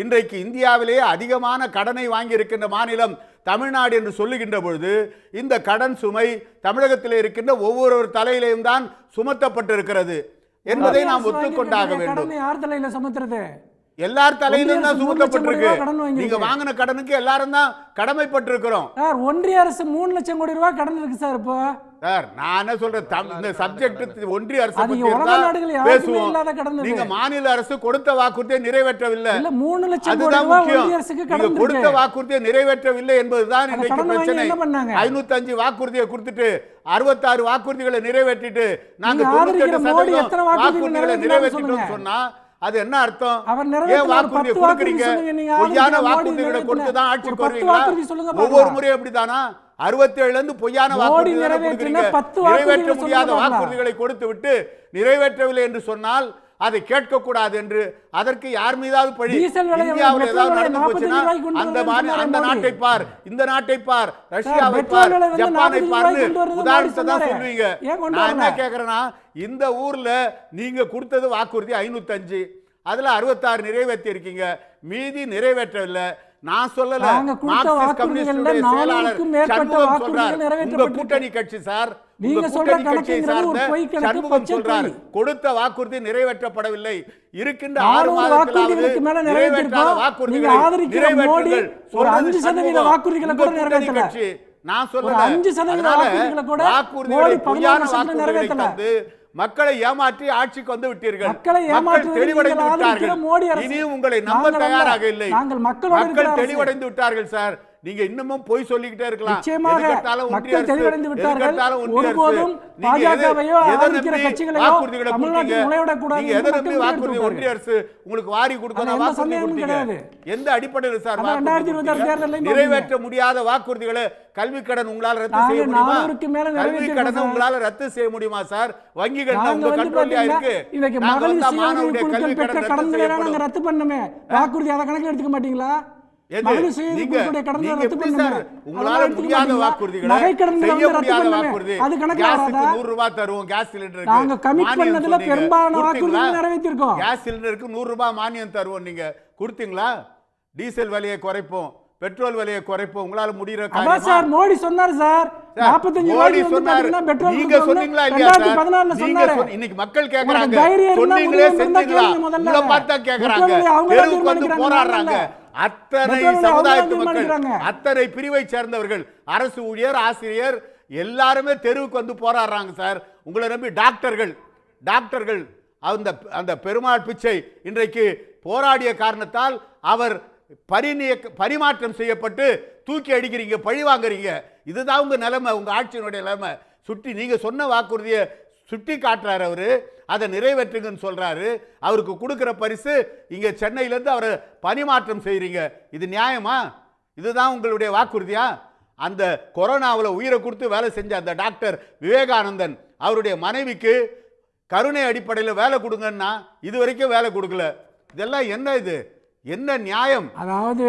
இன்றைக்கு இந்தியாவிலேயே அதிகமான கடனை வாங்கி இருக்கின்ற மாநிலம் தமிழ்நாடு என்று சொல்லுகின்ற பொழுது இந்த கடன் சுமை தமிழகத்தில் இருக்கின்ற ஒவ்வொரு தலையிலையும் தான் சுமத்தப்பட்டிருக்கிறது என்பதை நாம் ஒத்துக்கொண்டாக வேண்டும். யார் தலையில சுமத்துறது? எல்லார் தலையிலும் தான் சுமத்தப்பட்டிருக்கு. நீங்க வாங்கின கடனுக்கு எல்லாரும் தான் கடமைப்பட்டிருக்கிறோம். சார், ஒன்றிய அரசு 3 லட்சம் கோடி ரூபாய் கடன் இருக்கு சார். இப்போ சார், நான் என்ன சொல்றேன், இந்த சப்ஜெக்ட் ஒன்றிய அரசு பேசுவோம். நீங்க மாநில அரசு கொடுத்த வாக்குறுதியை நிறைவேற்றவில்லை, 3 லட்சம் கோடி ரூபாய் ஒன்றிய அரசுக்கு கடன் கொடுத்த வாக்குறுதியை நிறைவேற்றவில்லை என்பதுதான் இன்றைக்கு பிரச்சனை. 505 வாக்குறுதியை கொடுத்துட்டு 66 வாக்குறுதிகளை நிறைவேற்றிட்டு நாங்க 98% வாக்குறுதிகளை நிறைவேற்றிட்டோம் சொன்னா அது என்ன அர்த்தம்? ஏன் வாக்குறுதியை கொடுக்குறீங்க? பொய்யான வாக்குறுதிகளை கொடுத்து தான் ஆட்சிக்கு வருவீங்களா? ஒவ்வொரு முறையும் அப்படித்தானா? 67 பொய்யான வாக்குறுதிகளை கொடுக்குறீங்க. நிறைவேற்ற முடியாத வாக்குறுதிகளை கொடுத்து விட்டு நிறைவேற்றவில்லை என்று சொன்னால் அதை கேட்கக்கூடாது என்று அதற்கு யார் மீதாவது பழி டீசல் விலை இந்தியாவில் பெட்ரோல் ஏதாவது விலை நடந்து 45 போச்சுன்னா ரூபாய்க்கு கொண்டு அந்த வருதுன்னு அந்த சொன்னாரு நாட்டை மோடி. பார், இந்த நாட்டை பார், ரஷ்யாவை பெட்ரோல் பார், விலை வந்து ஜப்பானை 45 பார் ரூபாய்க்கு கொண்டு வருதுன்னு உதாரணத்தை தான் சொன்னாரு. சொல்லுவீங்க. ஏன் கொண்டு நான் என்ன வரல? கேட்கிறேன்னா, இந்த ஊர்ல நீங்க கொடுத்தது வாக்குறுதி 505, அதுல 66 நிறைவேற்றி இருக்கீங்க, மீதி நிறைவேற்றவில்லை. நான் சொல்லல, நாங்க கொடுத்த மார்க்சிஸ்ட் கம்யூனிஸ்டுடைய வாக்குறுதிகள்ல செயலாளர் 4க்கும் மேற்பட்ட சண்முகம் வாக்குறுதிகள் சொல்றார். உங்க நிறைவேற்றப்பட்டிருக்கு. கூட்டணி கட்சி சார், நீங்க உங்க சொல்ற கூட்டணி கட்சியை கணக்குங்கிறது ஒரு சார்ந்த பொய் கணக்கு, சண்முகம் பச்சை சொல்றார், பொய். கொடுத்த வாக்குறுதி நிறைவேற்றப்படவில்லை. இருக்கின்ற 400 6 மாதங்களாவது வாக்குறுதிகளுக்கு மேல நிறைவேற்றாத நிறைவேற்றிருக்கோம். வாக்குறுதிகளை நீங்க ஆதரிக்கிற மோடி நிறைவேற்றுங்கள். ஒரு சொல்றது 5% சண்முகம். வாக்குறுதிகளை உங்க கூட கூட்டணி நிறைவேற்றல. கட்சி. நான் ஒரு சொல்லல. 5% அதனால வாக்குறுதிகளை கூட வாக்குறுதிகளை மோடி பொய்யான 14% வாக்குறுதிகளை நிறைவேற்றல. தந்து மக்களை ஏமாற்றி ஆட்சிக்கு வந்து விட்டீர்கள். மக்களை மக்கள் ஏமாற்றுவதில் தெளிவடைந்து நீங்கள் விட்டார்கள். ஆதரிக்கிற மோடி அரசு. இனியும் உங்களை நம்ப நாங்கள் அல்ல. தயாராக இல்லை. நாங்கள் மக்களோடு இருக்கிற மக்கள் அரசு. தெளிவடைந்து விட்டார்கள் சார். நீங்க இன்னமும் போய் சொல்லிக்கிட்டே இருக்கலாம். நிச்சயமாக எதுக்கெடுத்தாலும் ஒன்றிய மக்கள் அரசு, தெளிவடைந்து விட்டார்கள். எதுக்கெடுத்தாலும் ஒன்றிய அரசு. ஒருபோதும் நீங்க பாஜகவையோ எதை ஆதரிக்கிற நம்பி கட்சிகளையோ வாக்குறுதிகளை தமிழ்நாட்டில் கொடுத்தீங்க? நுழைவிடக்கூடாது நீங்க என்று எதை மக்கள் நம்பி வாக்குறுதி முடிவெடுத்து ஒன்றிய அரசு உங்களுக்கு வாரி கொடுக்கணும் அதுல எந்த வாக்குறுதி சந்தேகமும் கொடுத்தீங்க? கிடையாது. எந்த அடிப்படையில் சார் அதான் வாக்குறுதி 2026 கொடுத்தீங்க? தேர்தலில் நிறைவேற்ற முடியாத வாக்குறுதிகளை கல்வி கடன் உங்களால ரத்து செய்ய நாங்க முடியுமா? 400க்கு மேல கல்வி நிறைவேற்றிருக்கோம் கடனை சார். உங்களால ரத்து செய்ய முடியுமா சார்? வங்கிகள் நாங்க உங்க வந்து கண்ட்ரோல்ல பாத்தீங்கன்னா, இருக்கு. இன்னைக்கு நாங்க மகளிர் வந்தா சுய மாணவருடைய உதவி கல்வி குழுக்கள் பெற்ற கடன் ரத்து கடன்களை நாங்க செய்யப்படும். ரத்து பண்ணமே. வாக்குறுதி அதை கணக்கில் எடுத்துக்க மாட்டீங்களா? எது? மகளிர் சுய உதவி நீங்க குழுக்களுடைய கடன்களை நீங்க ரத்து எப்படி பண்ணமே. சார் உங்களால அதெல்லாம் எடுத்துக்க முடியாத மாட்டீங்களா? வாக்குறுதிகளை நகை கடன்களை செய்ய வந்து ரத்து முடியாத பண்ணமே. வாக்குறுதி அது கணக்கில் கேஸுக்கு வராதா? 100 ரூபாய் தருவோம் கேஸ் சிலிண்டருக்கு. நாங்க commit மானியம் பண்ணதுல சொன்னீங்க. பெரும்பாலான கொடுத்தீங்களா? வாக்குறுதிகளை நிறைவேற்றிருக்கோம். கேஸ் சிலிண்டருக்கு 100 ரூபாய் மானியம் தருவோம் நீங்க கொடுத்தீங்களா? டீசல் விலையை குறைப்போம், பெட்ரோல் விலையை குறைப்போம். உங்களால முடியற அதான் காரியமா? சார் மோடி சொன்னார் சார். 45 மோடி ரூபாய்க்கு வந்து சொன்னார். பாத்தீங்கன்னா பெட்ரோல் நீங்க கொடுக்கணும்னு சொன்னீங்களா இல்லையா சார்? 2014 நீங்க சொன்னாரு. இன்னைக்கு மக்கள் கேக்குறாங்க. உங்களுக்கு தைரியம் இருந்தா சொன்னீங்களே முடிவு இருந்தா செஞ்சீங்களா? கேளுங்க முதல்ல. உங்களை பார்த்தா கேக்குறாங்க. பெட்ரோல் விலை அவங்க தான் தெருவுக்கு வந்து தீர்மானிக்கிறாங்க. போராடுறாங்க. அத்தனை பெட்ரோல் விலை அவங்க சமுதாயத்து தான் மக்கள், தீர்மானிக்கிறாங்க. அத்தனை பிரிவை சேர்ந்தவர்கள், அரசு ஊழியர், ஆசிரியர் எல்லாருமே தெருவுக்கு வந்து போராடுறாங்க சார். உங்களை நம்பி டாக்டர்கள் அந்த அந்த பெருமாள் பிச்சை இன்றைக்கு போராடிய காரணத்தால் அவர் பரிமாற்றம் செய்யப்பட்டு தூக்கி அடிக்கிறீங்க, பழி வாங்குறீங்க. இதுதான் உங்க நிலைமை, உங்க ஆட்சியினுடைய நிலைமை. நீங்க சொன்ன வாக்குறுதியை சுட்டி காட்டுறாரு அவரு, அதை நிறைவேற்றுங்கன்னு சொல்றாரு. அவருக்கு கொடுக்கிற பரிசு இங்க சென்னையிலேருந்து அவரை பணிமாற்றம் செய்றீங்க. இது நியாயமா? இதுதான் உங்களுடைய வாக்குறுதியா? அந்த கொரோனாவில் உயிரை கொடுத்து வேலை செஞ்ச அந்த டாக்டர் விவேகானந்தன் அவருடைய மனைவிக்கு கருணை அடிப்படையில் வேலை கொடுங்கன்னா இதுவரைக்கும் வேலை கொடுக்கல. இதெல்லாம் என்ன? இது என்ன நியாயம்? அதாவது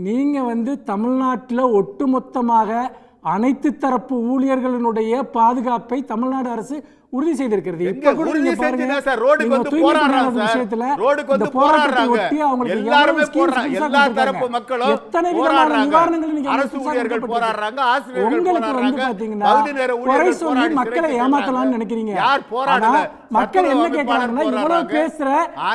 நீங்க வந்து தமிழ்நாட்டில் ஒட்டுமொத்தமாக அனைத்து தரப்பு ஊழியர்களினுடைய பாதுகாப்பை தமிழ்நாடு அரசு உறுதி செய்திருக்கிறது. எங்க உறுதி செஞ்சுனா சார்? ரோடுக்கு வந்து போராடுறாங்க சார். ரோடுக்கு வந்து போராடுறாங்க. எல்லாருமே போராடுறாங்க. எல்லா தரப்பு மக்களும் போராடுறாங்க. அரசு ஊழியர்கள் போராடுறாங்க, ஆசிரியர்கள் போராடுறாங்க, பகுதி நேர ஊழியர்கள் போராடுறாங்க. மக்களை ஏமாத்தலாம்னு நினைக்கிறீங்க. யார் போராடல? மக்கள் என்ன கேக்குறாங்கன்னா, இவ்வளவு பேசுற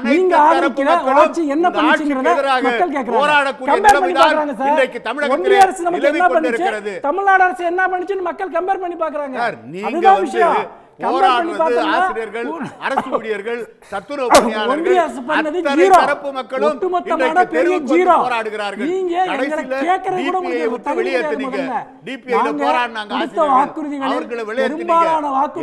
நீங்க ஆதரிக்கிற ஆட்சி என்ன பண்ணுச்சுங்கறத மக்கள் கேக்குறாங்க. போராடக்கூடிய கம்பேர் பண்ணி பார்க்கறாங்க சார். இன்றைக்கு தமிழகத்திலே ஒன்றிய அரசு நமக்கு நிலவி என்ன கொண்டிருக்கிறது. பண்ணுச்சு, தமிழ்நாடு அரசு என்ன பண்ணுச்சுன்னு மக்கள் கம்பேர் பண்ணி பார்க்கறாங்க. நீங்க அதுதான் வந்து விஷயம். போராடுறது ஆசிரியர்கள், அரசு ஊழியர்கள், சத்துணவு பணியாளர்கள், அத்தனை தரப்பு மக்களும் இன்றைக்கு தெருவுக்கு வந்து போராடுகிறார்கள். கடைசியில டிபிஐ விட்டு வெளியேற்றினீங்க. டிபிஐல போராடினாங்க ஆசிரியர்கள், அவர்களை வெளியேற்றினீங்க.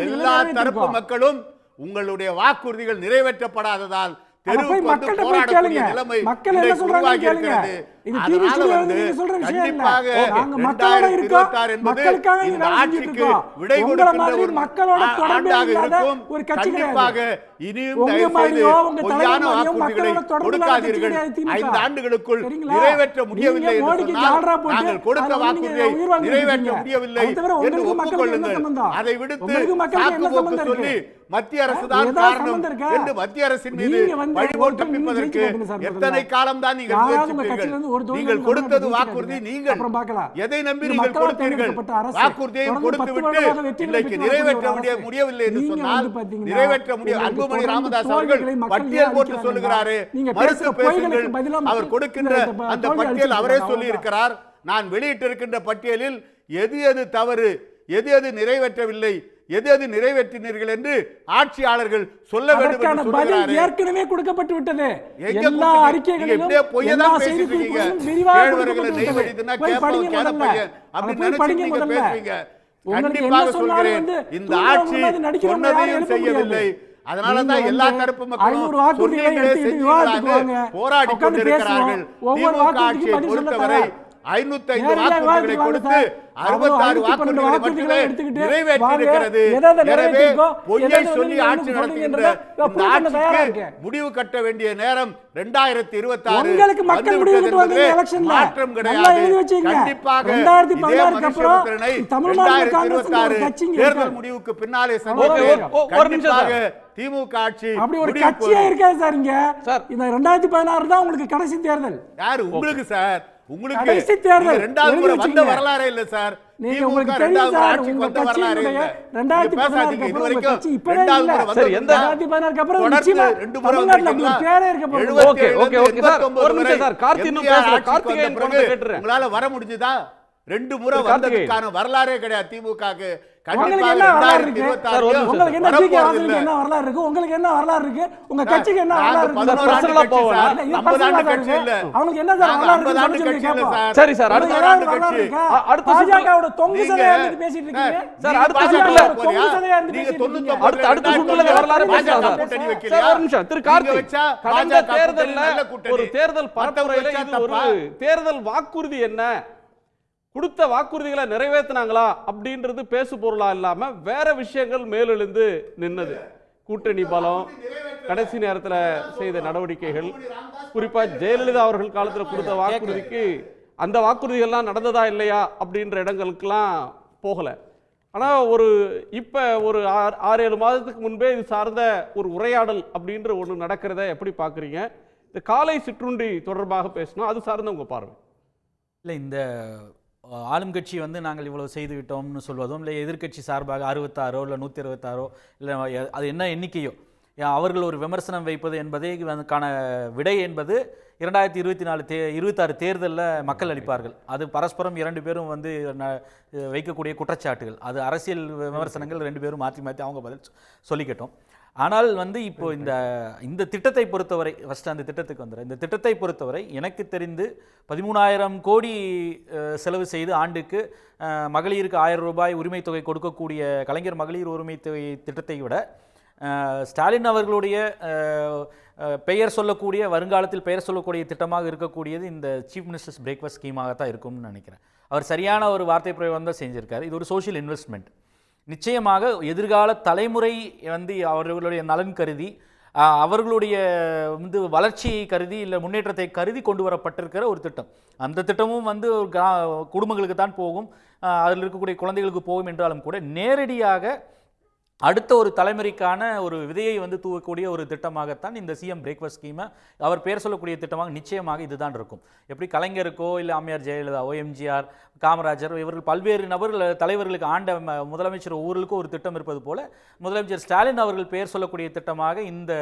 எல்லா தரப்பு மக்களும் உங்களுடைய வாக்குறுதிகள் நிறைவேற்றப்படாததால் தெருவுக்கு வந்து போராடக்கூடிய நிலைமை இன்றைக்கு உருவாகி இருக்கிறது. அதனால வந்து கண்டிப்பாக 2026 என்பது இந்த ஆட்சிக்கு விடை கொடுக்கின்ற ஒரு ஆண்டாக இருக்கும். கண்டிப்பாக இனியும் தயவு செய்து பொய்யான வாக்குறுதிகளை கொடுக்காதீர்கள். 5 ஆண்டுகளுக்குள் நிறைவேற்ற முடியவில்லை என்று சொன்னால் நாங்கள் கொடுத்த வாக்குறுதியை நிறைவேற்ற முடியவில்லை என்று ஒப்புக்கொள்ளுங்கள். அதை விடுத்து சாக்கு போக்கு சொல்லி மத்திய அரசு தான் காரணம் என்று மத்திய அரசின் மீது பழிபோட்டு தப்பிப்பதற்கு எத்தனை காலம் தான் நீங்கள் முயற்சிப்பீர்கள்? நீங்கள் கொடுத்தது வாக்குறுதி. நீங்கள் எதை நம்பி நீங்கள் கொடுத்தீர்கள்? வாக்குறுதியையும் கொடுத்து விட்டு இன்றைக்கு நிறைவேற்ற முடியவில்லை என்று சொன்னால் நிறைவேற்ற முடியும். அன்புமணி ராமதாஸ் அவர்கள் பட்டியல் போட்டு சொல்லுகிறாரு, மறுத்து பேசுங்கள். அவர் கொடுக்கின்ற அந்த பட்டியல் அவரே சொல்லி இருக்கிறார். நான் வெளியிட்டிருக்கின்ற பட்டியலில் எது எது தவறு, எது எது நிறைவேற்றவில்லை, எது எது நிறைவேற்றினீர்கள் என்று ஆட்சியாளர்கள் சொல்ல வேண்டும் என்று சொல்கிறார். ஏற்கனவே கொடுக்கப்பட்டு விட்டது. எல்லா அறிக்கைகளிலும் எல்லா செய்திகளும் விரிவாக கொடுக்கப்பட்டு கண்டிப்பாக சொல்கிறேன், இந்த ஆட்சி சொன்னதையும் செய்யவில்லை. அதனாலதான் எல்லா தரப்பு மக்களும் சொன்னீங்களே செஞ்சீங்களான்னு போராடி கொண்டிருக்கிறார்கள். திமுக ஆட்சியை பொறுத்தவரை 505 வாக்குறுதிகளை கொடுத்து 66 வாக்குறுதிகளை மட்டுமே நிறைவேற்றியிருக்கிறது. எனவே பொய்யை சொல்லி ஆட்சி நடத்துகின்ற இந்த ஆட்சிக்கு முடிவு கட்ட வேண்டிய நேரம் 2026 உங்களுக்கு மக்கள் முடிவு கட்டுவாங்க எலெக்ஷன்ல. மாற்றம் நல்லா கிடையாது. எழுதி வச்சீங்க. கண்டிப்பாக 2016 அப்புறம் தமிழ்நாடு காங்கிரஸ் 2026 கட்சிங்க தேர்தல் முடிவுக்கு பின்னாலே ஒரு நிமிஷம் சார். கண்டிப்பாக திமுக ஆட்சி அப்படி ஒரு முடிவுக்கு கட்சியே இருக்காது சார் இங்க. சார். இந்த 2016 தான் உங்களுக்கு கடைசி தேர்தல். யாரு உங்களுக்கு சார்? உங்களுக்கு கடைசி தேர்தல். நீங்க ரெண்டாவது முறை எழுதி வந்த வச்சீங்க. வரலாறே இல்ல சார். நீங்க திமுக உங்களுக்கு தெரியும் ரெண்டாவது முறை சார், ஆட்சிக்கு உங்க வந்த வரலாறே இல்ல. கட்சியினுடைய 2016 இது அப்புறம் வரைக்கும் கட்சி இப்பவே ரெண்டாவது இல்ல. முறை வந்த சரி, எந்த 2016 அப்புறம் தொடர்ந்து நிச்சயமா 2 முறை தமிழ்நாட்டுல அப்படி ஒரு வந்திருக்கீங்களா? பேரே இருக்க போகுது. 77 ஓகே, ஓகே, ஓகே சார். 89 ஒரு நிமிஷம் சார். கார்த்தி இன்னும் பேசல. ஆட்சிக்கு கார்த்திகேயன் வந்த கொண்டு பிறகு கேட்டுறேன். உங்களால வர முடிஞ்சதா? 2 முறை கார்த்திகேயன். வந்ததுக்கான வரலாறே கிடையாது திமுகக்கு. உங்களுக்கு கண்டிப்பாக என்ன வரலாறு இருக்கு? 2026 உங்களுக்கு என்ன வரப்போறது ஜிகே வாசனுக்கு இல்ல. என்ன வரலாறு இருக்கு? உங்களுக்கு என்ன வரலாறு இருக்கு? உங்க கட்சிக்கு என்ன வரலாறு இருக்கு? 11 ஆண்டு பர்சனலா கட்சி போகலாம். சார். இல்ல, இது 50 ஆண்டு பர்சனலா கட்சி இல்ல. அவங்களுக்கு என்ன சார் வரலாறு 50 ஆண்டு இருக்கு? கட்சி இல்ல சார். சரி சார், அடுத்த உங்களுக்கு ஏதாவது ஆண்டு வரலாறு கட்சி. இருக்கா? அடுத்த சுற்றுல- பாஜகவோட தொங்கு நீங்க- சதையா இருந்து பேசிட்டு இருக்கீங்க. சார், அடுத்த நீங்க சுற்றுல- பாஜக போறியா? தொங்கு சதையா இருந்து நீங்க பேசிட்டு இருக்கீங்க. 99 அடுத்த சுற்றுல வரலாறு பேசலாம் சார். கூட்டணி சார், வைக்கலையா? ஒரு நிமிஷம். திரு நீங்க கார்த்திக், வச்சா கடந்த பாஜக கூட்டணி தேர்தல்ல நல்ல கூட்டணி. ஒரு தேர்தல் மத்தவங்க பரப்புரையில வச்சா இது ஒரு தப்பா? தேர்தல் வாக்குறுதி என்ன, கொடுத்த வாக்குறுதிகளை நிறைவேற்றினாங்களா அப்படின்றது பேசு பொருளா இல்லாம வேற விஷயங்கள் மேலெழுந்து நின்னது. கூட்டணி பலம், கடைசி நேரத்தில் செய்த நடவடிக்கைகள், குறிப்பா ஜெயலலிதா அவர்கள் காலத்தில் கொடுத்த வாக்குறுதிக்கு அந்த வாக்குறுதிகள்லாம் நடந்ததா இல்லையா அப்படின்ற இடங்களுக்கெல்லாம் போகல. ஆனா இப்ப ஒரு 6-7 மாதத்துக்கு முன்பே இது சார்ந்த ஒரு உரையாடல் அப்படின்ற ஒன்று நடக்கிறத எப்படி பார்க்குறீங்க? இந்த காலை சிற்றுண்டி தொடர்பாக பேசணும், அது சார்ந்த உங்க பார்வை. இல்லை, இந்த ஆளும் கட்சி வந்து நாங்கள் இவ்வளவு செய்து விட்டோம்னு சொல்வதும், இல்லை எதிர்க்கட்சி சார்பாக 66 இல்லை 126 இல்லை அது என்ன எண்ணிக்கையோ அவர்கள் ஒரு விமர்சனம் வைப்பது என்பதே அதுக்கான விடை என்பது 2026 தேர்தலில் மக்கள் அளிப்பார்கள். அது பரஸ்பரம் 2 பேரும் வந்து வைக்கக்கூடிய குற்றச்சாட்டுகள், அது அரசியல் விமர்சனங்கள் 2 பேரும் மாற்றி மாற்றி அவங்க பதில் சொல்லிக்கட்டும். ஆனால் வந்து இப்போ இந்த திட்டத்தை பொறுத்தவரை, ஃபஸ்ட்டு அந்த திட்டத்துக்கு வந்துடுறேன். இந்த திட்டத்தை பொறுத்தவரை எனக்கு தெரிந்து 13,000 கோடி செலவு செய்து ஆண்டுக்கு மகளிருக்கு 1000 ரூபாய் உரிமை தொகை கொடுக்கக்கூடிய கலைஞர் மகளிர் உரிமை தொகை திட்டத்தை விட ஸ்டாலின் அவர்களுடைய பெயர் சொல்லக்கூடிய, வருங்காலத்தில் பெயர் சொல்லக்கூடிய திட்டமாக இருக்கக்கூடியது இந்த சீஃப் மினிஸ்டர்ஸ் பிரேக்ஃபாஸ்ட் ஸ்கீமாகத்தான் இருக்கும்னு நினைக்கிறேன். அவர் சரியான ஒரு வார்த்தை பிரயோகம் தான் செஞ்சிருக்காரு. இது ஒரு சோஷியல் இன்வெஸ்ட்மெண்ட். நிச்சயமாக எதிர்கால தலைமுறை வந்து அவர்களுடைய நலன் கருதி, அவர்களுடைய வந்து வளர்ச்சியை கருதி, இல்லை முன்னேற்றத்தை கருதி கொண்டு வரப்பட்டிருக்கிற ஒரு திட்டம். அந்த திட்டமும் வந்து குடும்பங்களுக்கு தான் போகும், அதில் இருக்கக்கூடிய குழந்தைகளுக்கு போகும் என்றாலும் கூட நேரடியாக அடுத்த ஒரு தலைமுறைக்கான ஒரு விதையை வந்து தூவக்கூடிய ஒரு திட்டமாகத்தான் இந்த சிஎம் பிரேக்ஃபாஸ்ட் ஸ்கீமை அவர் பேர் சொல்லக்கூடிய திட்டமாக நிச்சயமாக இதுதான் இருக்கும். எப்படி கலைஞருக்கோ இல்லை அம்மையார் ஜெயலலிதாவோ, எம்ஜிஆர், காமராஜர், இவர்கள் பல்வேறு தலைவர்களுக்கு ஆண்ட முதலமைச்சர் ஒவ்வொருக்கும் ஒரு திட்டம் இருப்பது போல முதலமைச்சர் ஸ்டாலின் அவர்கள் பெயர் சொல்லக்கூடிய திட்டமாக இந்த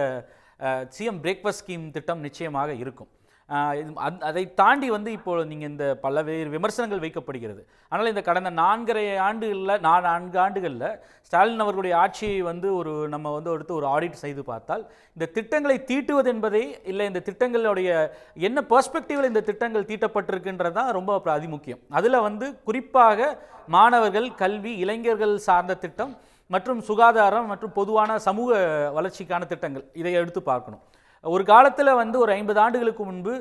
சிஎம் பிரேக்ஃபாஸ்ட் ஸ்கீம் திட்டம் நிச்சயமாக இருக்கும். அதை தாண்டி வந்து இப்போ நீங்கள் இந்த பல்வேறு விமர்சனங்கள் வைக்கப்படுகிறது. ஆனால் இந்த கடந்த 4 ஆண்டுகளில் ஸ்டாலின் அவர்களுடைய ஆட்சியை வந்து நம்ம வந்து எடுத்து ஒரு ஆடிட் செய்து பார்த்தால், இந்த திட்டங்களை தீட்டுவது என்பதே இல்லை, இந்த திட்டங்களுடைய என்ன பெர்ஸ்பெக்டிவில் இந்த திட்டங்கள் தீட்டப்பட்டிருக்குன்றது தான் ரொம்ப அதிமுக்கியம். அதில் வந்து குறிப்பாக மாணவர்கள், கல்வி, இளைஞர்கள் சார்ந்த திட்டம் மற்றும் சுகாதாரம் மற்றும் பொதுவான சமூக வளர்ச்சிக்கான திட்டங்கள், இதை எடுத்து பார்க்கணும். ஒரு காலத்தில் வந்து ஒரு 50 ஆண்டுகளுக்கு முன்பு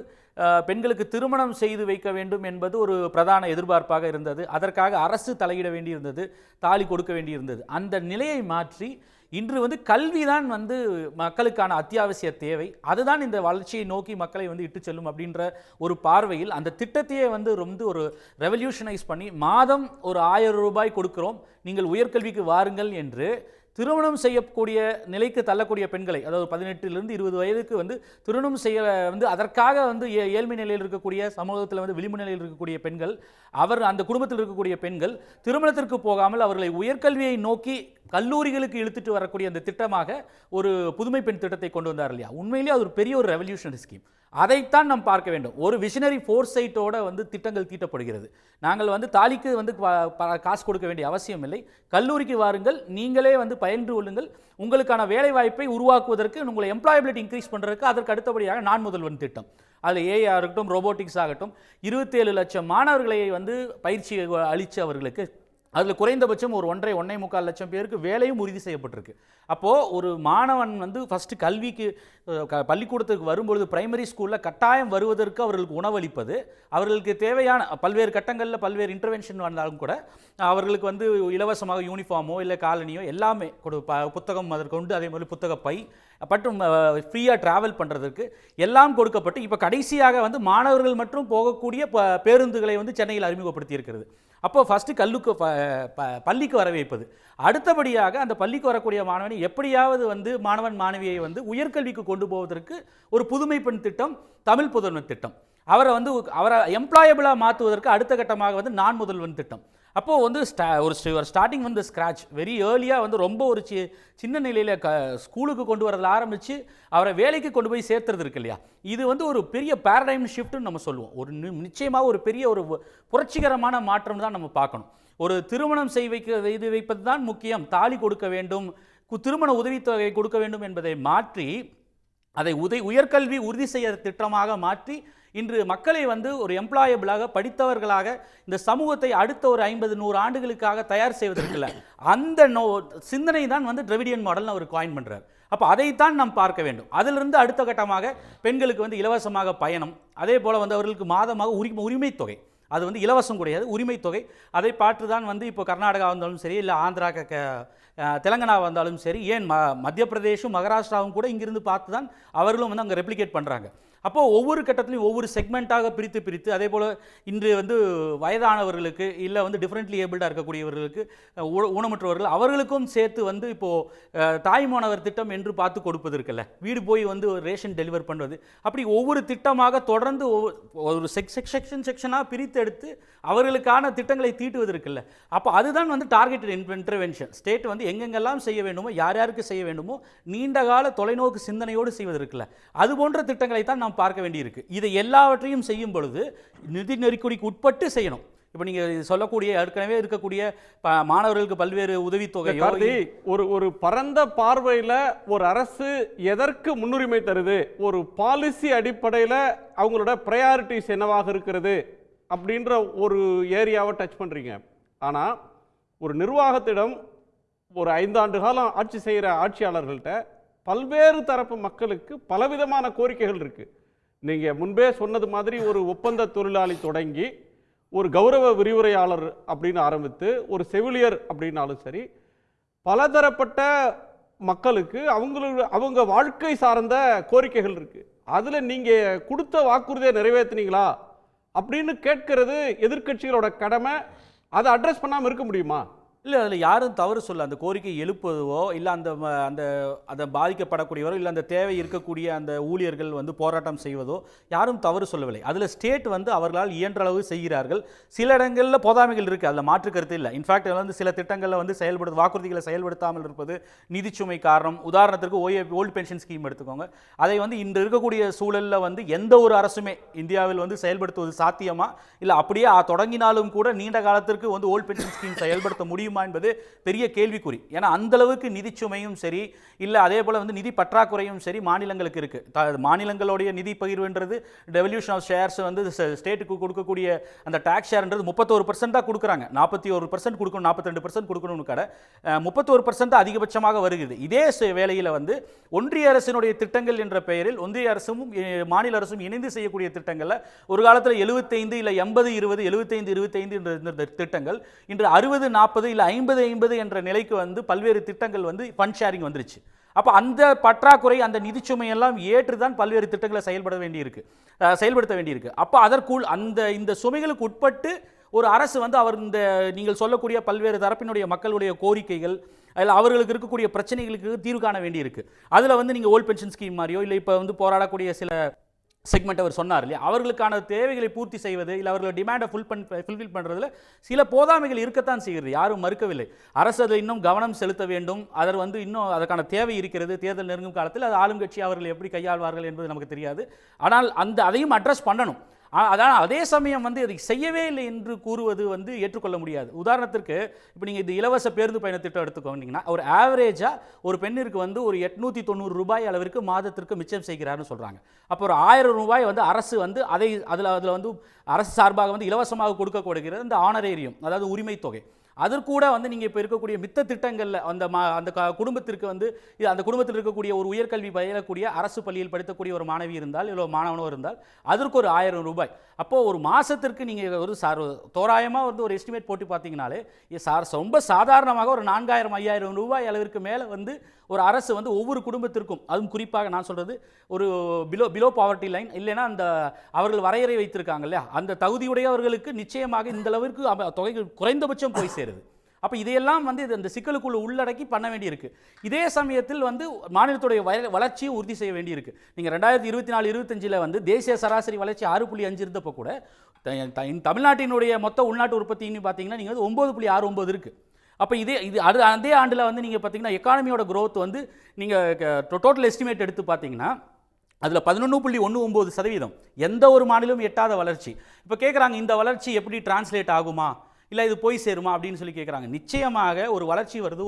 பெண்களுக்கு திருமணம் செய்து வைக்க வேண்டும் என்பது ஒரு பிரதான எதிர்பார்ப்பாக இருந்தது. அதற்காக அரசு தலையிட வேண்டியிருந்தது, தாலி கொடுக்க வேண்டியிருந்தது. அந்த நிலையை மாற்றி இன்று வந்து கல்விதான் வந்து மக்களுக்கான அத்தியாவசிய தேவை, அதுதான் இந்த வளர்ச்சியை நோக்கி மக்களை வந்து இட்டு செல்லும் அப்படின்ற ஒரு பார்வையில் அந்த திட்டத்தையே வந்து ரொம்ப ஒரு ரெவல்யூஷனைஸ் பண்ணி மாதம் ஒரு 1000 ரூபாய் கொடுக்கிறோம், நீங்கள் உயர்கல்விக்கு வாருங்கள் என்று திருமணம் செய்யக்கூடிய நிலைக்கு தள்ளக்கூடிய பெண்களை, அதாவது 18லிருந்து 20 வயதுக்கு வந்து திருமணம் செய்ய வந்து அதற்காக வந்து ஏழ்மை நிலையில் இருக்கக்கூடிய, சமூகத்தில் வந்து விளிம்பு நிலையில் இருக்கக்கூடிய பெண்கள், அந்த குடும்பத்தில் இருக்கக்கூடிய பெண்கள் திருமணத்திற்கு போகாமல் அவர்களை உயர்கல்வியை நோக்கி கல்லூரிகளுக்கு இழுத்துட்டு வரக்கூடிய அந்த திட்டமாக ஒரு புதுமை பெண் திட்டத்தை கொண்டு வந்தார் இல்லையா? உண்மையிலேயே அது ஒரு பெரிய ஒரு ரெவல்யூஷனரி ஸ்கீம். அதைத்தான் நாம் பார்க்க வேண்டும். ஒரு விஷனரி ஃபோர்சைட்டோட வந்து திட்டங்கள் தீட்டப்படுகிறது. நாங்கள் வந்து தாலிக்கு வந்து காசு கொடுக்க வேண்டிய அவசியம் இல்லை, கல்லூரிக்கு வாருங்கள், நீங்களே வந்து பயின்று கொள்ளுங்கள், உங்களுக்கான வேலை வாய்ப்பை உருவாக்குவதற்கு, உங்களை எம்ப்ளாயபிலிட்டி இன்க்ரீஸ் பண்ணுறதுக்கு அதற்கு அடுத்தபடியாக நான் முதல்வன் திட்டம், அதில் ஏஐ ஆகட்டும், ரோபோட்டிக்ஸ் ஆகட்டும், 27 லட்சம் மாணவர்களை வந்து பயிற்சி அளித்து அவர்களுக்கு அதில் குறைந்தபட்சம் ஒரு 1.5 லட்சம் பேருக்கு வேலையும் உறுதி செய்யப்பட்டிருக்கு. அப்போது ஒரு மாணவன் வந்து ஃபஸ்ட்டு கல்விக்கு பள்ளிக்கூடத்துக்கு வரும்பொழுது பிரைமரி ஸ்கூலில் கட்டாயம் வருவதற்கு அவர்களுக்கு உணவளிப்பது, அவர்களுக்கு தேவையான பல்வேறு கட்டங்களில் பல்வேறு இன்டர்வென்ஷன் வந்தாலும் கூட அவர்களுக்கு வந்து இலவசமாக யூனிஃபார்மோ இல்லை காலனியோ எல்லாமே புத்தகம் அதற்கொண்டு, அதே மாதிரி புத்தக பை மற்றும் ஃப்ரீயாக ட்ராவல் பண்ணுறதுக்கு எல்லாம் கொடுக்கப்பட்டு இப்போ கடைசியாக வந்து மாணவர்கள் மற்றும் போகக்கூடிய பேருந்துகளை வந்து சென்னையில் அறிமுகப்படுத்தி இருக்கிறது. அப்போது ஃபஸ்ட்டு பள்ளிக்கு வர வைப்பது, அடுத்தபடியாக அந்த பள்ளிக்கு வரக்கூடிய மாணவனை எப்படியாவது வந்து மாணவன் மாணவியை வந்து உயர்கல்விக்கு கொண்டு போவதற்கு ஒரு புதுமை பெண் திட்டம், தமிழ் புதல்வன் திட்டம், அவரை எம்ப்ளாயபிளாக மாற்றுவதற்கு அடுத்த கட்டமாக வந்து நான் முதல்வன் திட்டம். அப்போது வந்து ஒரு ஸ்டார்டிங் வந்து ஸ்க்ராட்ச் வெரி ஏர்லியாக வந்து ரொம்ப ஒரு சின்ன நிலையில் ஸ்கூலுக்கு கொண்டு வரதில் ஆரம்பித்து அவரை வேலைக்கு கொண்டு போய் சேர்த்துறது இருக்கு இல்லையா, இது வந்து ஒரு பெரிய பேரடைம் ஷிஃப்ட்னு நம்ம சொல்லுவோம். ஒரு நிச்சயமாக ஒரு பெரிய ஒரு புரட்சிகரமான மாற்றம் தான் நம்ம பார்க்கணும். ஒரு திருமணம் செய்து வைப்பது தான் முக்கியம், தாலி கொடுக்க வேண்டும், திருமண உதவித்தொகை கொடுக்க வேண்டும் என்பதை மாற்றி அதை உயர்கல்வி உறுதி செய்ய திட்டமாக மாற்றி இன்று மக்களை வந்து ஒரு எம்ப்ளாயபிளாக படித்தவர்களாக இந்த சமூகத்தை அடுத்த ஒரு 50-100 ஆண்டுகளுக்காக தயார் செய்வதற்கில்ல அந்த சிந்தனை தான் வந்து டிராவிடியன் மாடல்னு அவர் காயின் பண்ணுறார். அப்போ அதைத்தான் நாம் பார்க்க வேண்டும். அதிலிருந்து அடுத்த கட்டமாக பெண்களுக்கு வந்து இலவசமாக பயணம், அதே போல் வந்து அவர்களுக்கு மாதமாக உரிமை தொகை, அது வந்து இலவசம் கிடையாது, உரிமை தொகை, அதை பார்த்து தான் வந்து இப்போ கர்நாடகா வந்தாலும் சரி, இல்லை ஆந்திரா தெலங்கானா வந்தாலும் சரி, ஏன் மத்திய பிரதேஷும் மகாராஷ்டிராவும் கூட இங்கிருந்து பார்த்து தான் அவர்களும் வந்து அங்கே ரெப்ளிகேட் பண்ணுறாங்க. அப்போது ஒவ்வொரு கட்டத்திலையும் ஒவ்வொரு செக்மெண்ட்டாக பிரித்து அதே போல் இன்று வந்து வயதானவர்களுக்கு இல்லை வந்து டிஃப்ரெண்ட்லி ஏபிள்டாக இருக்கக்கூடியவர்களுக்கு, ஊனமுற்றவர்கள், அவர்களுக்கும் சேர்த்து வந்து இப்போது தாய்மானவர் திட்டம் என்று பார்த்து கொடுப்பது இருக்குல்ல, வீடு போய் வந்து ரேஷன் டெலிவர் பண்ணுறது, அப்படி ஒவ்வொரு திட்டமாக தொடர்ந்து ஒரு செக்ஷனாக பிரித்து எடுத்து அவர்களுக்கான திட்டங்களை தீட்டுவது இருக்குல்ல. அப்போ அதுதான் வந்து டார்கெட்டட் இன்டர்வென்ஷன். ஸ்டேட் வந்து எங்கெங்கெல்லாம் செய்ய வேண்டுமோ, யார் யாருக்கு செய்ய வேண்டுமோ, நீண்டகால தொலைநோக்கு சிந்தனையோடு செய்வது இருக்குல்ல, அது போன்ற திட்டங்களை தான் நாம் பார்க்க வேண்டியிருக்கு. இதை எல்லாவற்றையும் செய்யும் பொழுது நிதி நெருக்கடிக்கு உட்பட்டு செய்யணும். இப்போ நீங்கள் சொல்லக்கூடிய ஏற்கனவே இருக்கக்கூடிய மாணவர்களுக்கு பல்வேறு உதவித்தொகை, ஒரு பரந்த பார்வையில் ஒரு அரசு எதற்கு முன்னுரிமை தருது, ஒரு பாலிசி அடிப்படையில் அவங்களோட ப்ரையாரிட்டிஸ் என்னவாக இருக்கிறது அப்படின்ற ஒரு ஏரியாவை டச் பண்ணுறீங்க. ஆனால் ஒரு நிர்வாகத்திடம் ஒரு 5 ஆண்டு காலம் ஆட்சி செய்கிற ஆட்சியாளர்கள்ட்ட பல்வேறு தரப்பு மக்களுக்கு பலவிதமான கோரிக்கைகள் இருக்குது. நீங்கள் முன்பே சொன்னது மாதிரி ஒரு ஒப்பந்த தொழிலாளி தொடங்கி ஒரு கௌரவ விரிவுரையாளர் அப்படின்னு ஆரம்பித்து ஒரு செவிலியர் அப்படின்னாலும் சரி, பலதரப்பட்ட மக்களுக்கு அவங்க வாழ்க்கை சார்ந்த கோரிக்கைகள் இருக்குது. அதில் நீங்கள் கொடுத்த வாக்குறுதியை நிறைவேற்றினீங்களா அப்படின்னு கேட்கறது எதிர்க்கட்சிகளோட கடமை. அதை அட்ரஸ் பண்ணாமல் இருக்க முடியுமா? இல்லை, அதில் யாரும் தவறு சொல்ல. அந்த கோரிக்கை எழுப்புவதோ இல்லை அந்த பாதிக்கப்படக்கூடியவரோ இல்லை அந்த தேவை இருக்கக்கூடிய அந்த ஊழியர்கள் வந்து போராட்டம் செய்வதோ யாரும் தவறு சொல்லவில்லை. அதில் ஸ்டேட் வந்து அவர்களால் இயன்ற அளவு செய்கிறார்கள். சில இடங்களில் போதாமைகள் இருக்குது, அதில் மாற்று கருத்து இல்லை. இன்ஃபேக்ட் வந்து சில திட்டங்களில் வந்து வாக்குறுதிகளை செயல்படுத்தாமல் இருப்பது நிதிச்சுமை காரணம். உதாரணத்திற்கு ஓல்டு பென்ஷன் ஸ்கீம் எடுத்துக்கோங்க. அதை வந்து இன்று இருக்கக்கூடிய சூழலில் வந்து எந்த ஒரு அரசுமே இந்தியாவில் வந்து செயல்படுத்துவது சாத்தியமா, இல்லை அப்படியே தொடங்கினாலும் கூட நீண்ட காலத்திற்கு வந்து ஓல்டு பென்ஷன் ஸ்கீம் செயல்படுத்த முடியும் என்பது பெரிய கேள்விக்குறி. ஏன்னா அந்த அளவுக்கு நிதிச்சுமையும் சரி, இல்லை அதே போல வந்து நிதி பற்றாக்குறையும் சரி மாநிலங்களுக்கு இருக்கு. மாநிலங்களுடைய நிதி பகிர்வுன்றது டெவல்யூஷன் ஆஃப் ஷேர்ஸ் வந்து ஸ்டேட்டுக்கு கொடுக்கக்கூடிய அந்த டாக்ஸ் ஷேர்ன்றது 31% தான் கொடுக்குறாங்க. 41% கொடுக்கணும், 42% கொடுக்கணும்னு கடை 31% அதிகபட்சமாக வருகிறது. இதே வேளையில் வந்து ஒன்றிய அரசினுடைய திட்டங்கள் என்ற பெயரில் ஒன்றிய அரசும் மாநில அரசும் இணைந்து செய்யக்கூடிய திட்டங்களில் ஒரு காலத்தில் 75 இல்லை 80-20 75-25 என்ற திட்டங்கள் இன்று 60-40 இல்லை 50-50 என்ற நிலைக்கு வந்து பல்வேறு திட்டங்கள் வந்து ஃபண்ட் ஷேரிங் வந்துருச்சு. அப்போ அந்த பற்றாக்குறை, அந்த நிதிச்சுமையெல்லாம் ஏற்று தான் பல்வேறு திட்டங்களை செயல்படுத்த வேண்டியிருக்கு. அப்போ அதற்குள் இந்த சுமைகளுக்கு உட்பட்டு ஒரு அரசு வந்து அவர் இந்த நீங்கள் சொல்லக்கூடிய பல்வேறு தரப்பினுடைய மக்களுடைய கோரிக்கைகள், அதில் அவர்களுக்கு இருக்கக்கூடிய பிரச்சனைகளுக்கு தீர்வு காண வேண்டியிருக்கு. அதில் வந்து நீங்கள் ஓல்டு பென்ஷன் ஸ்கீம் மாதிரியோ இல்லை இப்போ வந்து போராடக்கூடிய சில செக்மெண்ட் அவர் சொன்னார் இல்லையா, அவர்களுக்கான தேவைகளை பூர்த்தி செய்வது இல்லை அவர்களோட டிமாண்டை ஃபுல்ஃபில் பண்ணுறதுல சில போதாமைகள் இருக்கத்தான் செய்கிறது, யாரும் மறுக்கவில்லை. அரசு அதில் இன்னும் கவனம் செலுத்த வேண்டும். அதர் வந்து இன்னும் அதற்கான தேவை இருக்கிறது. தேர்தல் நெருங்கும் காலத்தில் அது ஆளும் கட்சி அவர்கள் எப்படி கையாள்வார்கள் என்பது நமக்கு தெரியாது. ஆனால் அதையும் அட்ரஸ் பண்ணணும். அதான் அதே சமயம் வந்து அதை செய்யவே இல்லை என்று கூறுவது வந்து ஏற்றுக்கொள்ள முடியாது. உதாரணத்திற்கு இப்போ நீங்கள் இந்த இலவச பேருந்து பயண திட்டம் எடுத்துக்கோங்கன்னா ஒரு ஆவரேஜாக ஒரு பெண்ணிற்கு வந்து ஒரு 890 ரூபாய் அளவிற்கு மாதத்திற்கு மிச்சம் செய்கிறார்னு சொல்கிறாங்க. அப்போ ஒரு 1000 ரூபாய் வந்து அரசு வந்து அதில் வந்து அரசு சார்பாக வந்து இலவசமாக கொடுக்கப்படுகிறது இந்த ஆனரேரியம், அதாவது உரிமை தொகை. அதற்கூட வந்து நீங்கள் இப்போ இருக்கக்கூடிய மித்த திட்டங்களில் அந்த குடும்பத்திற்கு வந்து அந்த குடும்பத்தில் இருக்கக்கூடிய ஒரு உயர்கல்வி பயிலக்கூடிய அரசு பள்ளியில் படிக்கக்கூடிய ஒரு மாணவி இருந்தால் இல்லை மாணவனோ இருந்தால் அதற்கு ஒரு 1000 ரூபாய். அப்போது ஒரு மாதத்திற்கு நீங்கள் ஒரு தோராயமாக வந்து ஒரு எஸ்டிமேட் போட்டு பார்த்தீங்கனாலே ரொம்ப சாதாரணமாக ஒரு 4000-5000 ரூபாய் அளவிற்கு மேலே வந்து ஒரு அரசு வந்து ஒவ்வொரு குடும்பத்திற்கும், அதுவும் குறிப்பாக நான் சொல்கிறது ஒரு பிலோ பாவர்ட்டி லைன் இல்லைன்னா அந்த அவர்கள் வரையறை வைத்திருக்காங்க இல்லையா, அந்த தகுதியுடையவர்களுக்கு நிச்சயமாக இந்த அளவிற்கு தொகைகள் குறைந்தபட்சம் போய் சேருது. அப்போ இதையெல்லாம் வந்து இந்த சிக்கலுக்குள்ள உள்ளடக்கி பண்ண வேண்டியிருக்கு. இதே சமயத்தில் வந்து மாநிலத்துடைய வளர்ச்சியை உறுதி செய்ய வேண்டியிருக்கு. நீங்கள் 2024-25 வந்து தேசிய சராசரி வளர்ச்சி 6.5 இருந்தப்போ கூட தமிழ்நாட்டினுடைய மொத்த உள்நாட்டு உற்பத்தின்னு பார்த்தீங்கன்னா நீங்கள் வந்து 9.69 இருக்குது. அப்போ அதே ஆண்டில் வந்து நீங்கள் பார்த்தீங்கன்னா எக்கானமியோட growth வந்து நீங்கள் டோட்டல் எஸ்டிமேட் எடுத்து பார்த்தீங்கன்னா அதில் 11.19% எந்த ஒரு மாநிலமும் எட்டாத வளர்ச்சி. இப்போ கேட்குறாங்க இந்த வளர்ச்சி எப்படி டிரான்ஸ்லேட் ஆகுமா இல்லை இது போய் சேருமா அப்படின்னு சொல்லி கேட்குறாங்க. நிச்சயமாக ஒரு வளர்ச்சி வருது,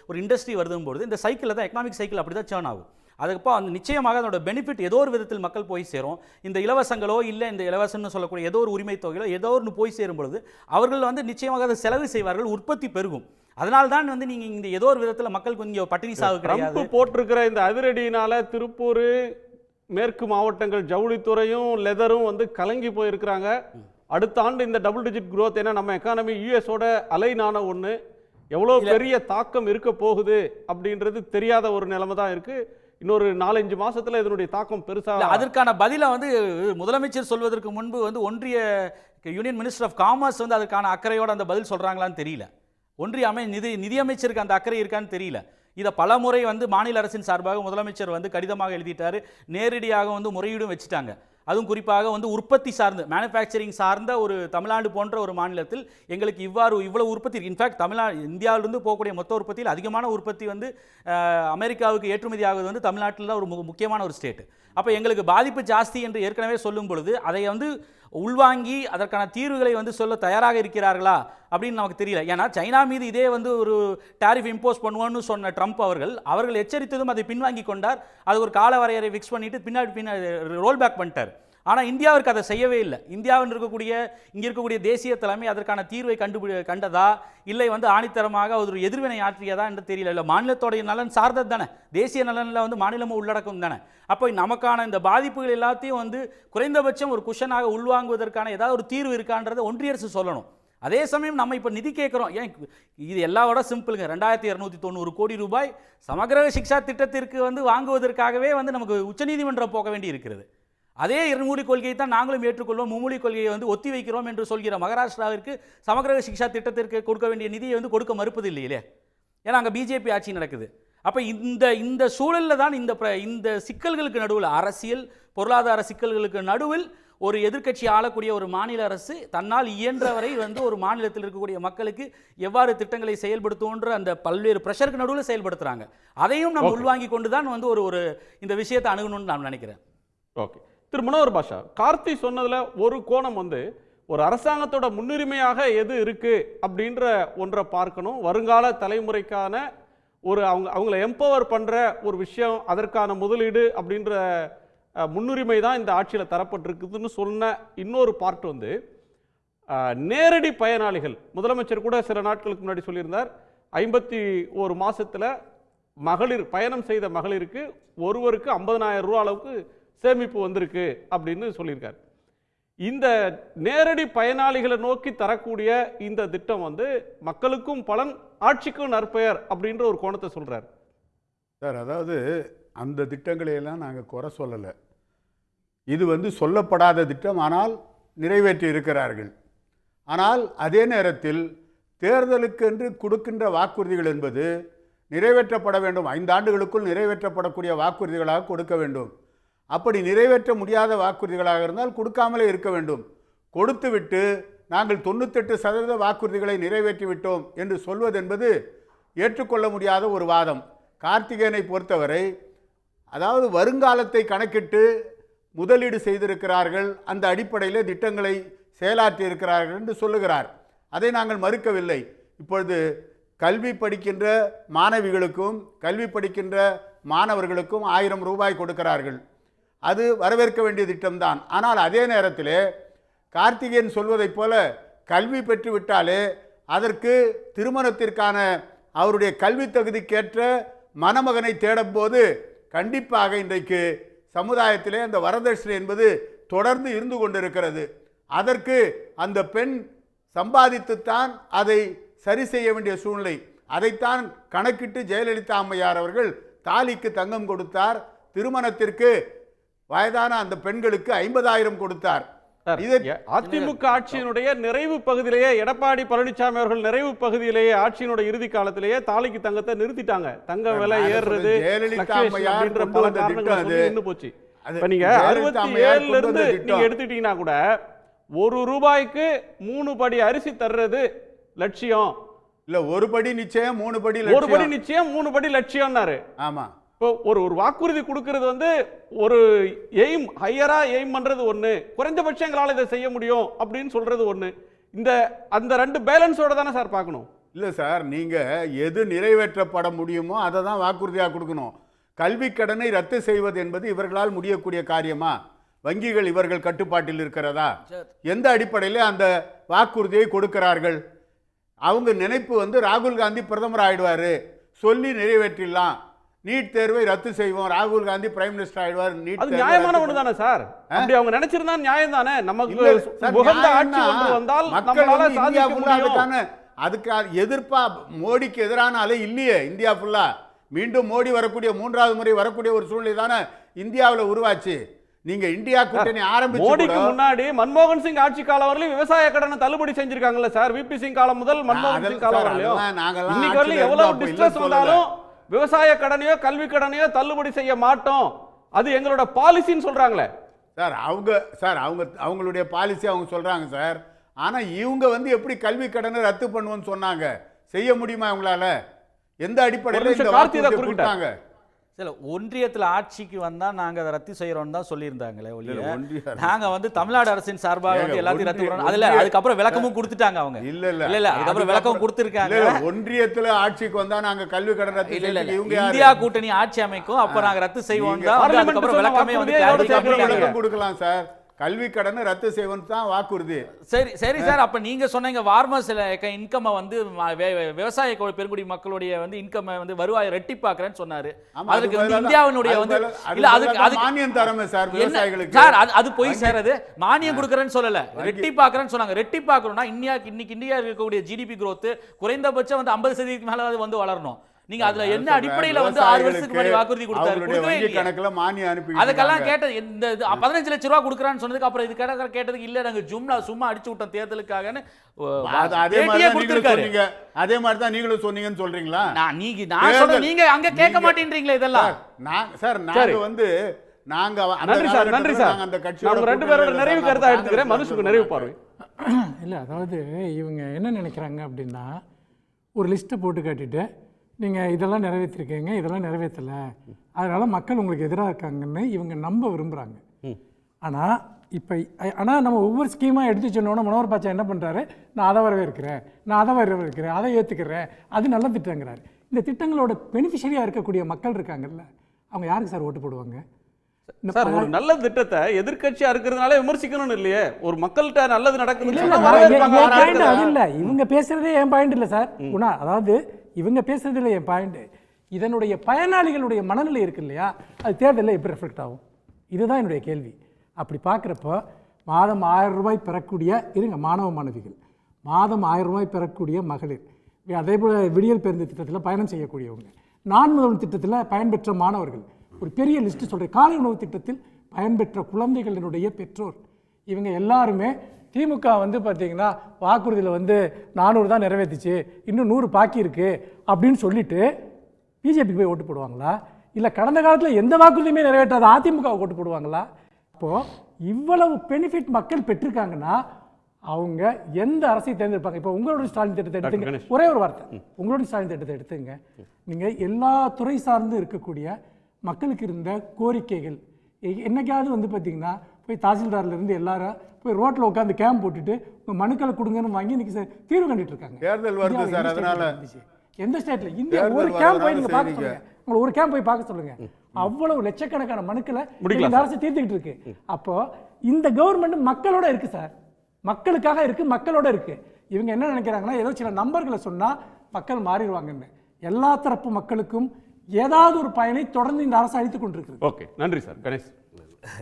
ஒரு இண்டஸ்ட்ரி வருதும்போது இந்த சைக்கிளில் தான் எக்கனாமிக் சைக்கிள் அப்படி தான் சேர்ன் ஆகும். அதுக்கப்போ அந்த நிச்சயமாக அதோட பெனிஃபிட் ஏதோ ஒரு விதத்தில் மக்கள் போய் சேரும். இந்த இலவசங்களோ இல்லை இந்த இலவசம்னு சொல்லக்கூடிய ஏதோ ஒரு உரிமை தொகையோ ஏதோ ஒன்று போய் சேரும் பொழுது அவர்கள் வந்து நிச்சயமாக அதை செலவு செய்வார்கள், உற்பத்தி பெருகும். அதனால தான் வந்து நீங்கள் இந்த ஏதோ ஒரு விதத்தில் மக்கள் கொஞ்சம் பட்டினி சாவு கிடையாது. போட்டிருக்கிற இந்த அதிரடியினால திருப்பூர் மேற்கு மாவட்டங்கள் ஜவுளித்துறையும் லெதரும் வந்து கலங்கி போயிருக்கிறாங்க. அடுத்த ஆண்டு இந்த டபுள் டிஜிட் growth, ஏன்னா நம்ம எக்கானமி யூஎஸோட அலைனான ஒன்று, எவ்வளோ பெரிய தாக்கம் இருக்க போகுது அப்படின்றது தெரியாத ஒரு நிலைமை தான் இருக்கு. இன்னொரு 4-5 மாசத்துல இதனுடைய தாக்கம் பெருசாக. அதற்கான பதிலை வந்து முதலமைச்சர் சொல்வதற்கு முன்பு வந்து ஒன்றிய யூனியன் மினிஸ்டர் ஆஃப் காமர்ஸ் வந்து அதற்கான அக்கறையோட அந்த பதில் சொல்றாங்களான்னு தெரியல. ஒன்றிய நிதியமைச்சருக்கு அந்த அக்கறை இருக்கான்னு தெரியல. இதை பல முறை வந்து மாநில அரசின் சார்பாக முதலமைச்சர் வந்து கடிதமாக எழுதிட்டாரு, நேரடியாக வந்து முறையீடும் வச்சுட்டாங்க. அதுவும் குறிப்பாக வந்து உற்பத்தி சார்ந்து மேனுஃபேக்சரிங் சார்ந்த ஒரு தமிழ்நாடு போன்ற ஒரு மாநிலத்தில் எங்களுக்கு இவ்வளவு உற்பத்தி, இன்ஃபேக்ட் இந்தியாவிலிருந்து போகக்கூடிய மொத்த உற்பத்தியில் அதிகமான உற்பத்தி வந்து அமெரிக்காவுக்கு ஏற்றுமதி ஆகுது வந்து தமிழ்நாட்டில் தான் ஒரு முக்கியமான ஒரு ஸ்டேட். அப்போ எங்களுக்கு பாதிப்பு ஜாஸ்தி என்று ஏற்கனவே சொல்லும் பொழுது அதை வந்து உள்வாங்கி அதற்கான தீர்வுகளை வந்து சொல்ல தயாராக இருக்கிறார்களா அப்படின்னு நமக்கு தெரியல. ஏன்னா சைனா மீது இதே வந்து ஒரு டாரிஃப் இம்போஸ் பண்ணுவோன்னு சொன்ன ட்ரம்ப் அவர்கள் எச்சரித்ததும் அதை பின்வாங்கி கொண்டார். அது ஒரு கால வரையறை ஃபிக்ஸ் பண்ணிட்டு பின்னாடி ரோல் பேக் பண்ணிட்டார். ஆனால் இந்தியாவிற்கு அதை செய்யவே இல்லை. இந்தியாவில் இங்கே இருக்கக்கூடிய தேசிய தலைமை அதற்கான தீர்வை கண்டதா இல்லை வந்து ஆணித்தரமாக ஒரு எதிர்வினை ஆற்றியதா என்று தெரியல. இல்லை மாநிலத்தோடைய நலன் சார்ந்தது தானே, தேசிய நலனில் வந்து மாநிலமும் உள்ளடக்கம் தானே. அப்போ நமக்கான இந்த பாதிப்புகள் எல்லாத்தையும் வந்து குறைந்தபட்சம் ஒரு குஷனாக உள்வாங்குவதற்கான ஏதாவது ஒரு தீர்வு இருக்கான்றதை ஒன்றிய அரசு சொல்லணும். அதே சமயம் நம்ம இப்போ நிதி கேட்குறோம். ஏன் இது எல்லாவோட சிம்பிளுங்க. 2290 கோடி ரூபாய் சமகிர சிக்ஷா திட்டத்திற்கு வந்து வாங்குவதற்காகவே வந்து நமக்கு உச்சநீதிமன்றம் போக வேண்டி இருக்கிறது. அதே இருமொழி கொள்கையை தான் நாங்களும் ஏற்றுக்கொள்வோம், மும்மொழி கொள்கையை வந்து ஒத்தி வைக்கிறோம் என்று சொல்கிற மகாராஷ்டிராவிற்கு சமகிர சிக்ஷா திட்டத்திற்கு கொடுக்க வேண்டிய நிதியை வந்து கொடுக்க மறுப்பது இல்லையே. ஏன்னா அங்கே பிஜேபி ஆட்சி நடக்குது. அப்போ இந்த சூழலில் தான் இந்த சிக்கல்களுக்கு நடுவில், அரசியல் பொருளாதார சிக்கல்களுக்கு நடுவில் ஒரு எதிர்க்கட்சி ஆளக்கூடிய ஒரு மாநில அரசு தன்னால் இயன்றவரை வந்து ஒரு மாநிலத்தில் இருக்கக்கூடிய மக்களுக்கு எவ்வாறு திட்டங்களை செயல்படுத்தும்ன்ற அந்த பல்வேறு பிரஷருக்கு நடுவில் செயல்படுத்துறாங்க. அதையும் நம்ம உள்வாங்கி கொண்டு தான் வந்து ஒரு இந்த விஷயத்தை அணுகணும்னு நான் நினைக்கிறேன். ஓகே, திரு மனோகர் பாஷா, கார்த்தி சொன்னதுல ஒரு கோணம் வந்து ஒரு அரசாங்கத்தோட முன்னுரிமையாக எது இருக்கு அப்படின்ற ஒன்றை பார்க்கணும். வருங்கால தலைமுறைக்கான ஒரு அவங்களை எம்பவர் பண்ற ஒரு விஷயம், அதற்கான முதலீடு அப்படின்ற முன்னுரிமை தான் இந்த ஆட்சியில் தரப்பட்டிருக்குதுன்னு சொன்ன இன்னொரு பார்ட் வந்து நேரடி பயனாளிகள். முதலமைச்சர் கூட சில நாட்களுக்கு முன்னாடி சொல்லியிருந்தார், 51 மாசத்துல மகளிர் பயணம் செய்த மகளிருக்கு ஒருவருக்கு 50,000 ரூபா அளவுக்கு சேமிப்பு வந்திருக்கு அப்படின்னு சொல்லியிருக்காரு. இந்த நேரடி பயனாளிகளை நோக்கி தரக்கூடிய இந்த திட்டம் வந்து மக்களுக்கும் பலன், ஆட்சிக்கும் நற்பெயர் அப்படின்ற ஒரு கோணத்தை சொல்றாரு சார். அதாவது அந்த திட்டங்களையெல்லாம் நாங்கள் குறை சொல்லலை. இது வந்து சொல்லப்படாத திட்டம், ஆனால் நிறைவேற்றி இருக்கிறார்கள். ஆனால் அதே நேரத்தில் தேர்தலுக்கென்று கொடுக்கின்ற வாக்குறுதிகள் என்பது நிறைவேற்றப்பட வேண்டும். 5 ஆண்டுகளுக்குள் நிறைவேற்றப்படக்கூடிய வாக்குறுதிகளாக கொடுக்க வேண்டும். அப்படி நிறைவேற்ற முடியாத வாக்குறுதிகளாக இருந்தால் கொடுக்காமலே இருக்க வேண்டும். கொடுத்துவிட்டு நாங்கள் 98% வாக்குறுதிகளை நிறைவேற்றி விட்டோம் என்று சொல்வது என்பது ஏற்றுக்கொள்ள முடியாத ஒரு வாதம். கார்த்திகேயனை பொறுத்தவரை அதாவது வருங்காலத்தை கணக்கிட்டு முதலீடு செய்திருக்கிறார்கள், அந்த அடிப்படையில் திட்டங்களை செயலாற்றி இருக்கிறார்கள் என்று சொல்லுகிறார். அதை நாங்கள் மறுக்கவில்லை. இப்பொழுது கல்வி படிக்கின்ற மாணவிகளுக்கும் கல்வி படிக்கின்ற மாணவர்களுக்கும் 1000 ரூபாய் கொடுக்கிறார்கள். அது வரவேற்க வேண்டிய திட்டம்தான். ஆனால் அதே நேரத்தில் கார்த்திகேயன் சொல்வதைப் போல கல்வி பெற்று விட்டாலே அதற்கு திருமணத்திற்கான அவருடைய கல்வி தகுதிக்கேற்ற மணமகனை தேடும்போது கண்டிப்பாக இன்றைக்கு சமுதாயத்திலே அந்த வரதட்சணை என்பது தொடர்ந்து இருந்து கொண்டிருக்கிறது. அதற்கு அந்த பெண் சம்பாதித்துத்தான் அதை சரி செய்ய வேண்டிய சூழ்நிலை. அதைத்தான் கணக்கிட்டு ஜெயலலிதா அம்மையார் அவர்கள் தாலிக்கு தங்கம் கொடுத்தார், திருமணத்திற்கு வயதான அந்த பெண்களுக்கு 50,000 கொடுத்தார். அதிமுக ஆட்சியினுடைய நிறைவு பகுதியிலேயே எடப்பாடி பழனிசாமி அவர்கள் நிறைவு பகுதியிலேயே ஆட்சியினுடைய இறுதி காலத்திலேயே தாலிக்கு தங்கத்தை நிறுத்திட்டாங்க. தங்க விலை ஏறுறது போச்சு. இப்ப நீங்க 67 இருந்து நீங்க எடுத்துட்டீங்கன்னா கூட ₹1 3 படி அரிசி தர்றது லட்சியம் இல்ல. ஒரு படி நிச்சயம் 3 படி ஒரு படி நிச்சயம் 3 படி லட்சியம்னாரு. ஆமா. இப்போ ஒரு வாக்குறுதி கொடுக்கிறது வந்து ஒரு எய்ம் ஹையரா எய்ம் பண்றது ஒண்ணு, குறைந்தபட்சம் எங்களால் இதை செய்ய முடியும் அப்படின்னு சொல்றது ஒண்ணு. அந்த ரெண்டு பேலன்ஸோட தானே சார் பார்க்கணும். இல்ல சார், நீங்க எது நிறைவேற்றப்பட முடியுமோ அதை தான் வாக்குறுதியாக கொடுக்கணும். கல்வி கடனை ரத்து செய்வது என்பது இவர்களால் முடியக்கூடிய காரியமா? வங்கிகள் இவர்கள் கட்டுப்பாட்டில் இருக்கிறதா? எந்த அடிப்படையில் அந்த வாக்குறுதியை கொடுக்கிறார்கள்? அவங்க நினைப்பு வந்து ராகுல் காந்தி பிரதமர் ஆயிடுவாரு, சொல்லி நிறைவேற்றிடலாம், நீட் தேர்வை ரத்து செய்வோம், ராகுல் காந்தி பிரைம் மினிஸ்டர் ஆயிடுவார். நீட் அது நியாயமான ஒண்ணு தானே சார்? அப்படி அவங்க நினைச்சிருந்தா நியாயம் தானே. நமக்கு உகந்த ஆட்சி ஒன்று வந்தால் நம்மளால சாதிக்க முடியும். அதுக்கு எதிர்ப்பா மோடிக்கு எதிரான அலை இல்லையே இந்தியா ஃபுல்லா. மீண்டும் மோடி வரக்கூடிய 3வது முறை வரக்கூடிய ஒரு சூழ்நிலை தானே இந்தியாவில் உருவாச்சு. நீங்க இந்தியா கூட்டணி ஆரம்பிச்சு மோடிக்கு முன்னாடி மன்மோகன் சிங் ஆட்சி காலம் வரலையும் விவசாய கடனை தள்ளுபடி செஞ்சிருக்காங்கல்ல சார். விபி சிங் காலம் முதல் மன்மோகன் சிங் காலம் வரலையும் இன்னைக்கு வரலையும் எவ்வளவு டிஸ்ட்ரெஸ் வந்தாலும் விவசாய கடனையோ கல்வி கடனையோ தள்ளுபடி செய்ய மாட்டோம், அது எங்களோட பாலிசின்னு சொல்றாங்களே சார். அவங்களுடைய பாலிசி அவங்க சொல்றாங்க சார். ஆனா இவங்க வந்து எப்படி கல்வி கடனை ரத்து பண்ணுவோம்னு சொன்னாங்க? செய்ய முடியுமா இவங்களால? எந்த அடிப்படையில் இந்த வாக்குறுதியை கொடுத்தாங்க? சில ஒன்றியத்தில் ஆட்சிக்கு வந்தா நாங்க அதை ரத்து செய்யறோம் தான் சொல்லியிருந்தாங்களே ஒழிய நாங்க வந்து தமிழ்நாடு அரசின் சார்பாக வந்து எல்லாத்தையும் ரத்து பண்ணோம். அதுல அதுக்கப்புறம் விளக்கமும் கொடுத்துட்டாங்க அவங்க. இல்ல அதுக்கப்புறம் விளக்கம் கொடுத்திருக்காங்க. ஒன்றியத்துல ஆட்சிக்கு வந்தா நாங்க கல்வி கடன் ரத்து செய்யல, இவங்க இந்தியா கூட்டணி ஆட்சி அமைக்கும், அப்ப நாங்க ரத்து செய்வோம் தான். அதுக்கப்புறம் விளக்கமே வந்து கொடுக்கலாம் சார். கல்வி கடனை ரத்து செய்வோம் தான் வாக்குறுதி. சரி சார். அப்ப நீங்க சொன்னீங்க வார்மர்ஸ் இன்கம் வந்து விவசாய பெருங்குடி மக்களுடைய வந்து இன்கம் வந்து வருவாய் ரெட்டிப்பாக்குறேன்னு சொன்னாரு. அதுக்கு வந்து இந்தியாவினுடைய வந்து இல்ல அதுக்கு மானியம் தரமே சார் விவசாயிகளுக்கு. சார் அது போய் சார், அது மானியம் கொடுக்கறேன்னு சொல்லல, ரெட்டிப்பாக்குறேன்னு சொன்னாங்க. ரெட்டிப்பாக்குறோம்னா இன்னைக்கு இந்தியா இருக்கக்கூடிய ஜிடிபி growth குறைந்தபட்சம் வந்து 50% மேல வந்து வளரணும். நீங்க அதுல என்ன அடிப்படையில வந்து 6 வருஷத்துக்கு முன்னாடி வாக்குறுதி கொடுத்தாரு? கணக்குல மானியம் அனுப்பி அதுக்கெல்லாம் கேட்டது இந்த 15 லட்சம் ரூபாய் கொடுக்கறான்னு சொன்னதுக்கு அப்புறம் இது கேட்டதுக்கு இல்ல நாங்க சும்மா அடிச்சு விட்டோம் தேர்தலுக்காகன்னு அதே மாதிரி தான் நீங்களும் சொன்னீங்கன்னு சொல்றீங்களா? நான் சொல்றேன், நீங்க அங்க கேட்க மாட்டேன்றீங்களே இதெல்லாம். சார் நாங்க வந்து நன்றி சார். அந்த கட்சியோட ரெண்டு பேரோட நிறைவு கருத்தா எடுத்துக்கிறேன். மனுஷுக்கு நிறைவு பார்வை இல்ல. அதாவது இவங்க என்ன நினைக்கிறாங்க அப்படின்னா, ஒரு லிஸ்ட்டை போட்டு காட்டிட்டு நீங்கள் இதெல்லாம் நிறைவேற்றிருக்கீங்க, இதெல்லாம் நிறைவேற்றலை, அதனால் மக்கள் உங்களுக்கு எதிராக இருக்காங்கன்னு இவங்க நம்ப விரும்புகிறாங்க. ஆனால் நம்ம ஒவ்வொரு ஸ்கீமாக எடுத்து சொன்னோன்னா மனோகர் பாட்சா என்ன பண்ணுறாரு, நான் அதை வரவேற்கிறேன், அதை ஏற்றுக்கிறேன், அது நல்ல திட்டங்கிறாரு. இந்த திட்டங்களோட பெனிஃபிஷரியாக இருக்கக்கூடிய மக்கள் இருக்காங்கல்ல, அவங்க யாருக்கு சார் ஓட்டு போடுவாங்க? சார் ஒரு நல்ல திட்டத்தை எதிர்க்கட்சியா இருக்கிறதுனால விமர்சிக்கணும்னு இல்லையே, ஒரு மக்கள்கிட்ட நல்லது நடக்குது. அது இல்லை, இவங்க பேசுறதே என் பாயிண்ட் இல்லை சார். அதாவது இவங்க பேசுறது இல்லை என் பாயிண்ட். இதனுடைய பயனாளிகளுடைய மனநிலை இருக்கு இல்லையா, அது தேர்தலில் எப்படி ரிஃப்ளெக்ட் ஆகும்? இதுதான் என்னுடைய கேள்வி. அப்படி பார்க்குறப்போ மாதம் 1000 ரூபாய் பெறக்கூடிய மாணவ மாணவிகள், மாதம் 1000 ரூபாய் பெறக்கூடிய மகளிர், அதே போல் விடியல் பேருந்து திட்டத்தில் பயணம் செய்யக்கூடியவங்க, நான் முதல்வர் திட்டத்தில் பயன்பெற்ற மாணவர்கள், ஒரு பெரிய லிஸ்ட்டு சொல்கிறேன், காலை உணவு திட்டத்தில் பயன்பெற்ற குழந்தைகளினுடைய பெற்றோர், இவங்க எல்லாருமே திமுக வந்து பார்த்தீங்கன்னா வாக்குறுதியில் வந்து 400 தான் நிறைவேற்றிச்சு, இன்னும் 100 பாக்கி இருக்குது அப்படின்னு சொல்லிட்டு பிஜேபிக்கு போய் ஓட்டு போடுவாங்களா? இல்லை கடந்த காலத்தில் எந்த வாக்குறுதியுமே நிறைவேற்றாத அதிமுக ஓட்டு போடுவாங்களா? இப்போது இவ்வளவு பெனிஃபிட் மக்கள் பெற்றிருக்காங்கன்னா அவங்க எந்த அரசை தேர்ந்தெடுப்பாங்க? இப்போ உங்களுடைய ஸ்டாலின் திட்டத்தை எடுத்துங்க, ஒரே ஒரு வார்த்தை, உங்களுடைய ஸ்டாலின் திட்டத்தை எடுத்துங்க. நீங்கள் எல்லா துறை சார்ந்து இருக்கக்கூடிய மக்களுக்கு இருந்த கோரிக்கைகள் என்னைக்காவது வந்து பார்த்தீங்கன்னா போய் தாசில்தார்லேருந்து எல்லாரும் போய் ரோட்டில் உட்காந்து கேம்ப் போட்டுட்டு உங்கள் மனுக்களை கொடுங்கன்னு வாங்கி இன்னைக்கு தீர்வு கண்டுட்டு இருக்காங்க. தேர்தல் வருது சார், அதனால எந்த ஸ்டேட்ல இந்தியா ஒரு கேம்ப் போய் நீங்க பார்க்க சொல்லுங்க, உங்களை ஒரு கேம்ப் போய் பார்க்க சொல்லுங்க, அவ்வளவு லட்சக்கணக்கான மனுக்களை இந்த அரசு தீர்த்துக்கிட்டு இருக்கு. அப்போ இந்த கவர்மெண்ட் மக்களோட இருக்கு சார், மக்களுக்காக இருக்கு, மக்களோட இருக்கு. இவங்க என்ன நினைக்கிறாங்கன்னா ஏதோ சில நம்பர்களை சொன்னால் மக்கள் மாறிடுவாங்கன்னு. எல்லா தரப்பு மக்களுக்கும் ஏதாவது ஒரு பயனை தொடர்ந்து இந்த அரசு அளித்துக் கொண்டிருக்கிறது. ஓகே, நன்றி சார். கணேஷ்,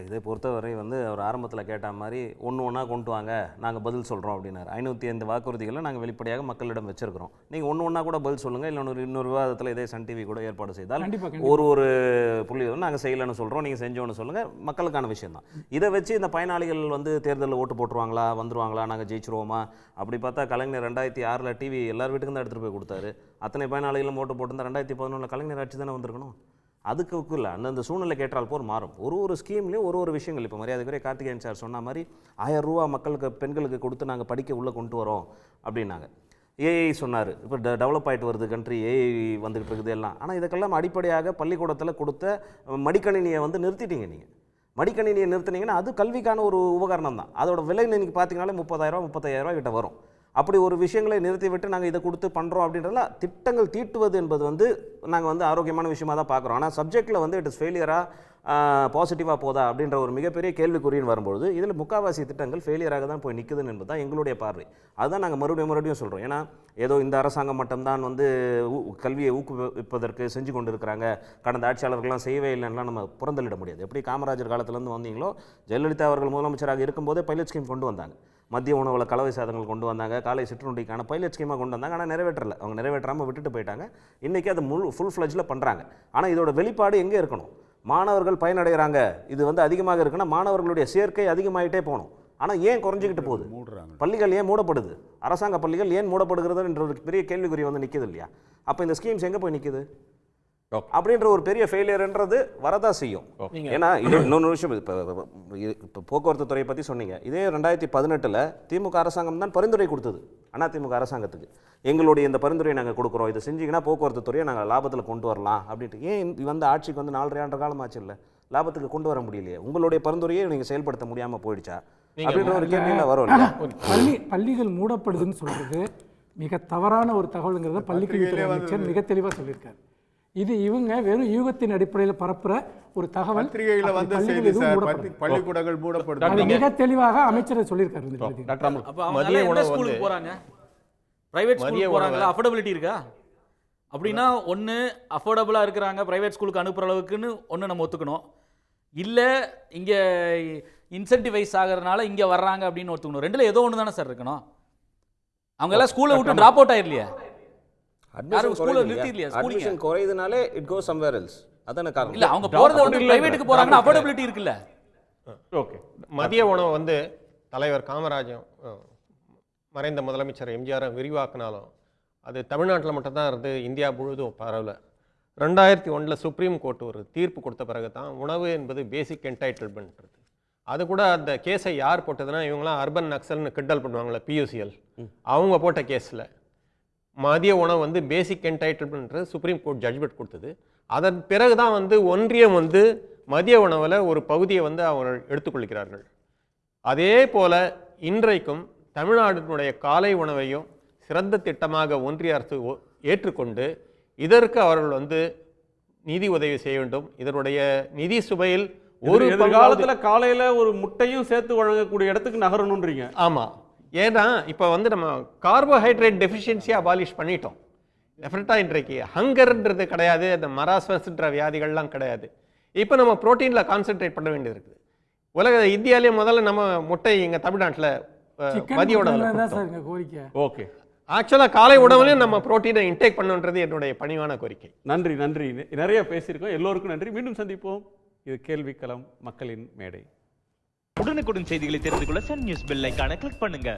இதை பொறுத்தவரை வந்து அவர் ஆரம்பத்தில் கேட்ட மாதிரி ஒன்றா கொண்டு வாங்க, நாங்கள் பதில் சொல்கிறோம் அப்படின்னாரு. 505 வாக்குறுதிகளை நாங்கள் வெளிப்படையாக மக்களிடம் வச்சிருக்கிறோம். நீங்கள் ஒன்றா கூட பதில் சொல்லுங்கள், இல்லை இன்னொரு விவாதத்தில் இதே சன் டிவி கூட ஏற்பாடு செய்தால் ஒரு புள்ளி வந்து நாங்கள் செய்யலைன்னு சொல்கிறோம், நீங்கள் செஞ்சோன்னு சொல்லுங்கள், மக்களுக்கான விஷயம் தான். இதை வச்சு இந்த பயனாளிகள் வந்து தேர்தலில் ஓட்டு போட்டுருவாங்களா, வந்துருவாங்களா, நாங்கள் ஜெயிச்சிருவோமா? அப்படி பார்த்தா கலைஞர் 2006 டிவி எல்லார் வீட்டுக்கும் தான் எடுத்துகிட்டு போய் கொடுத்தாரு. அத்தனை பயனாளிகளும் ஓட்டு போட்டிருந்தா 2011 கலைஞர் ஆட்சி தானே வந்திருக்கணும். அதுக்கு இல்லை, அந்தந்த சூழ்நிலை கேட்டால் போர் மாறும். ஒரு ஸ்கீம்லேயும் ஒரு விஷயங்கள். இப்போ மரியாதைக்குரிய கார்த்திகேயன் சார் சொன்ன மாதிரி 1000 ரூபா மக்களுக்கு பெண்களுக்கு கொடுத்து நாங்கள் படிக்க உள்ளே கொண்டு வரோம் அப்படின்னாங்க. ஏஐ சொன்னார். இப்போ டெவலப் ஆகிட்டு வருது கண்ட்ரி, ஏஐ வந்துகிட்டு இருக்குது எல்லாம். ஆனால் இதுக்கெல்லாம் அடிப்படையாக பள்ளிக்கூடத்தில் கொடுத்த மடிக்கணினியை வந்து நிறுத்திட்டீங்க. நீங்கள் மடிக்கணினியை நிறுத்தினீங்கன்னா அது கல்விக்கான ஒரு உபகரணம் தான். அதோட விலை நீங்கள் பார்த்தீங்கன்னாலே 30,000 35,000 கிட்ட வரும். அப்படி ஒரு விஷயங்களை நிறுத்திவிட்டு நாங்கள் இதை கொடுத்து பண்ணுறோம் அப்படின்றதுல திட்டங்கள் தீட்டுவது என்பது வந்து நாங்கள் வந்து ஆரோக்கியமான விஷயமாக தான் பார்க்குறோம். ஆனால் சப்ஜெக்டில் வந்து இட் இஸ் ஃபெயிலியராக பாசிட்டிவாக போதா அப்படின்ற ஒரு மிகப்பெரிய கேள்விக்குறின்னு வரும்பொழுது இதில் முக்கால்வாசி திட்டங்கள் ஃபெயிலியராக தான் போய் நிற்குதுன்னு என்பது தான் எங்களுடைய பார்வை. அதுதான் நாங்கள் மறுபடியும் சொல்கிறோம். ஏன்னா ஏதோ இந்த அரசாங்கம் மட்டும்தான் வந்து கல்வியை ஊக்குவிப்பதற்கு செஞ்சு கொண்டு இருக்கிறாங்க, கடந்த ஆட்சியாளர்கள்லாம் செய்யவே இல்லைன்னா நம்ம புறந்தள்ளிட முடியாது. எப்படி காமராஜர் காலத்திலேருந்து வந்தீங்களோ, ஜெயலலிதா அவர்கள் முதலமைச்சராக இருக்கும்போதே பைலட் ஸ்கீம் கொண்டு வந்தாங்க. மதிய உணவில் கலவை சாதங்கள் கொண்டு வந்தாங்க, காலை சிற்றுண்டிக்கான பைலட் ஸ்கீமாக கொண்டு வந்தாங்க. ஆனால் நிறைவேற்றலை. அவங்க நிறைவேற்றாமல் விட்டுட்டு போயிட்டாங்க. இன்றைக்கி அது ஃபுல் ஃப்ளெஜ்ல பண்ணுறாங்க. ஆனால் இதோட வெளிப்பாடு எங்கே இருக்கணும்? மாணவர்கள் பயனடைகிறாங்க, இது வந்து அதிகமாக இருக்குன்னா மாணவர்களுடைய சேர்க்கை அதிகமாகிட்டே போகணும். ஆனால் ஏன் குறைஞ்சிக்கிட்டு போகுது? பள்ளிகள் ஏன் மூடப்படுது? அரசாங்க பள்ளிகள் ஏன் மூடப்படுகிறது என்ற ஒரு பெரிய கேள்விக்குறி வந்து நிற்குது இல்லையா? அப்போ இந்த ஸ்கீம்ஸ் எங்கே போய் நிற்குது அப்படின்ற ஒரு பெரிய ஃபெயிலியர்ன்றது வரதான் செய்யும். ஏன்னா இது இன்னொரு விஷயம். இப்போ போக்குவரத்து துறையை பற்றி சொன்னீங்க. இதே 2018 திமுக அரசாங்கம் தான் பரிந்துரை கொடுத்தது அதிமுக அரசாங்கத்துக்கு. எங்களுடைய இந்த பரிந்துரையை நாங்கள் கொடுக்குறோம், இதை செஞ்சீங்கன்னா போக்குவரத்து துறையை நாங்கள் லாபத்தில் கொண்டு வரலாம் அப்படின்ட்டு. ஏன் வந்து ஆட்சிக்கு வந்து 4.5 ஆண்டு காலம் ஆச்சு இல்லை, லாபத்துக்கு கொண்டு வர முடியலையே? உங்களுடைய பரிந்துரையை நீங்கள் செயல்படுத்த முடியாமல் போயிடுச்சா அப்படின்ற ஒரு கேள்வியில் வரும் இல்லையா? பள்ளிகள் மூடப்படுதுன்னு சொல்றது மிக தவறான ஒரு தகவலுங்கிறத பள்ளிக்கல்வித்துறை அமைச்சர் மிக தெளிவாக சொல்லியிருக்காரு. இது இவங்க வெறும் யூகத்தின் அடிப்படையில் பரப்புற ஒரு தகவல். பள்ளிக்கூடங்கள் மூடப்படுது மிக தெளிவாக அமைச்சர் சொல்லியிருக்காரு. ஸ்கூலுக்கு போறாங்க, பிரைவேட் ஸ்கூலுக்கு போறாங்களா? அஃபோர்டபிலிட்டி இருக்கா? அப்படின்னா ஒன்று அஃபோர்டபுளாக இருக்கிறாங்க, பிரைவேட் ஸ்கூலுக்கு அனுப்புகிற அளவுக்குன்னு ஒன்று நம்ம ஒத்துக்கணும். இல்லை இங்கே இன்சென்டிவைஸ் ஆகிறதுனால இங்கே வர்றாங்க அப்படின்னு ஒத்துக்கணும். ரெண்டில் ஏதோ ஒன்று தானே சார் இருக்கணும். அவங்க எல்லாம் ஸ்கூலை விட்டு ட்ராப் அவுட் ஆயிடலையா? அட்மிஷன் குறையுதுனாலே இட் கோஸ் சம்வேர் எல்ஸ். அதான காரணம். இல்ல அவங்க போறது வந்து பிரைவேட்டுக்கு போறாங்கன்னா அஃபோர்டபிலிட்டி இருக்குல்ல. ஓகே, மதிய உணவு வந்து தலைவர் காமராஜும் மறைந்த முதலமைச்சர் எம்ஜிஆர் விரிவாக்கினாலும் அது தமிழ்நாட்டில் மட்டும்தான் இருந்து இந்தியா முழுவதும் பரவல. 2001 சுப்ரீம் கோர்ட் ஒரு தீர்ப்பு கொடுத்த பிறகு தான் உணவு என்பது பேசிக் என்டைட்டில்மெண்ட். அது கூட அந்த கேஸை யார் போட்டதுன்னா இவங்களாம் அர்பன் நக்சல்னு கிண்டல் பண்ணுவாங்களே, பியூசிஎல், அவங்க போட்ட கேஸில் மதிய உணவு வந்து பேசிக் என்டைட்டில்மெண்ட் சுப்ரீம் கோர்ட் ஜட்ஜ்மெண்ட் கொடுத்தது. அதன் பிறகு தான் வந்து ஒன்றியம் வந்து மதிய உணவில் ஒரு பகுதியை வந்து அவர்கள் எடுத்துக்கொள்கிறார்கள். அதே போல் இன்றைக்கும் தமிழ்நாட்டினுடைய காலை உணவையும் சிறந்த திட்டமாக ஒன்றிய அரசு ஏற்றுக்கொண்டு இதற்கு அவர்கள் வந்து நிதி உதவி செய்ய வேண்டும். இதனுடைய நிதி சுமையில் ஒரு காலத்தில் காலையில் ஒரு முட்டையும் சேர்த்து வழங்கக்கூடிய இடத்துக்கு நகரணுன்றீங்க. ஆமாம், ஏன்னா இப்போ வந்து நம்ம கார்போஹைட்ரேட் டெஃபிஷியன்சியை அபாலிஷ் பண்ணிட்டோம். டெஃபினட்டாக இன்றைக்கு ஹங்கர்ன்றது கிடையாது, அந்த மராஸ்வஸ்ன்ற வியாதிகள்லாம் கிடையாது. இப்போ நம்ம ப்ரோட்டீனில் கான்சென்ட்ரேட் பண்ண வேண்டியது இருக்குது. இந்தியாவிலேயே முதல்ல நம்ம முட்டை எங்கள் தமிழ்நாட்டில் மதிய உணவு கோரிக்கை. ஓகே, ஆக்சுவலாக காலை உணவுலையும் நம்ம ப்ரோட்டீனை இன்டேக் பண்ணுன்றது என்னுடைய பணிவான கோரிக்கை. நன்றி. நிறைய பேசியிருக்கோம். எல்லோருக்கும் நன்றி. மீண்டும் சந்திப்போம். இது கேள்விக்களம், மக்களின் மேடை. உடனுக்குடன் செய்திகளை தெரிந்து கொள்ள சன் நியூஸ் பெல் ஐகானை கிளிக் பண்ணுங்க.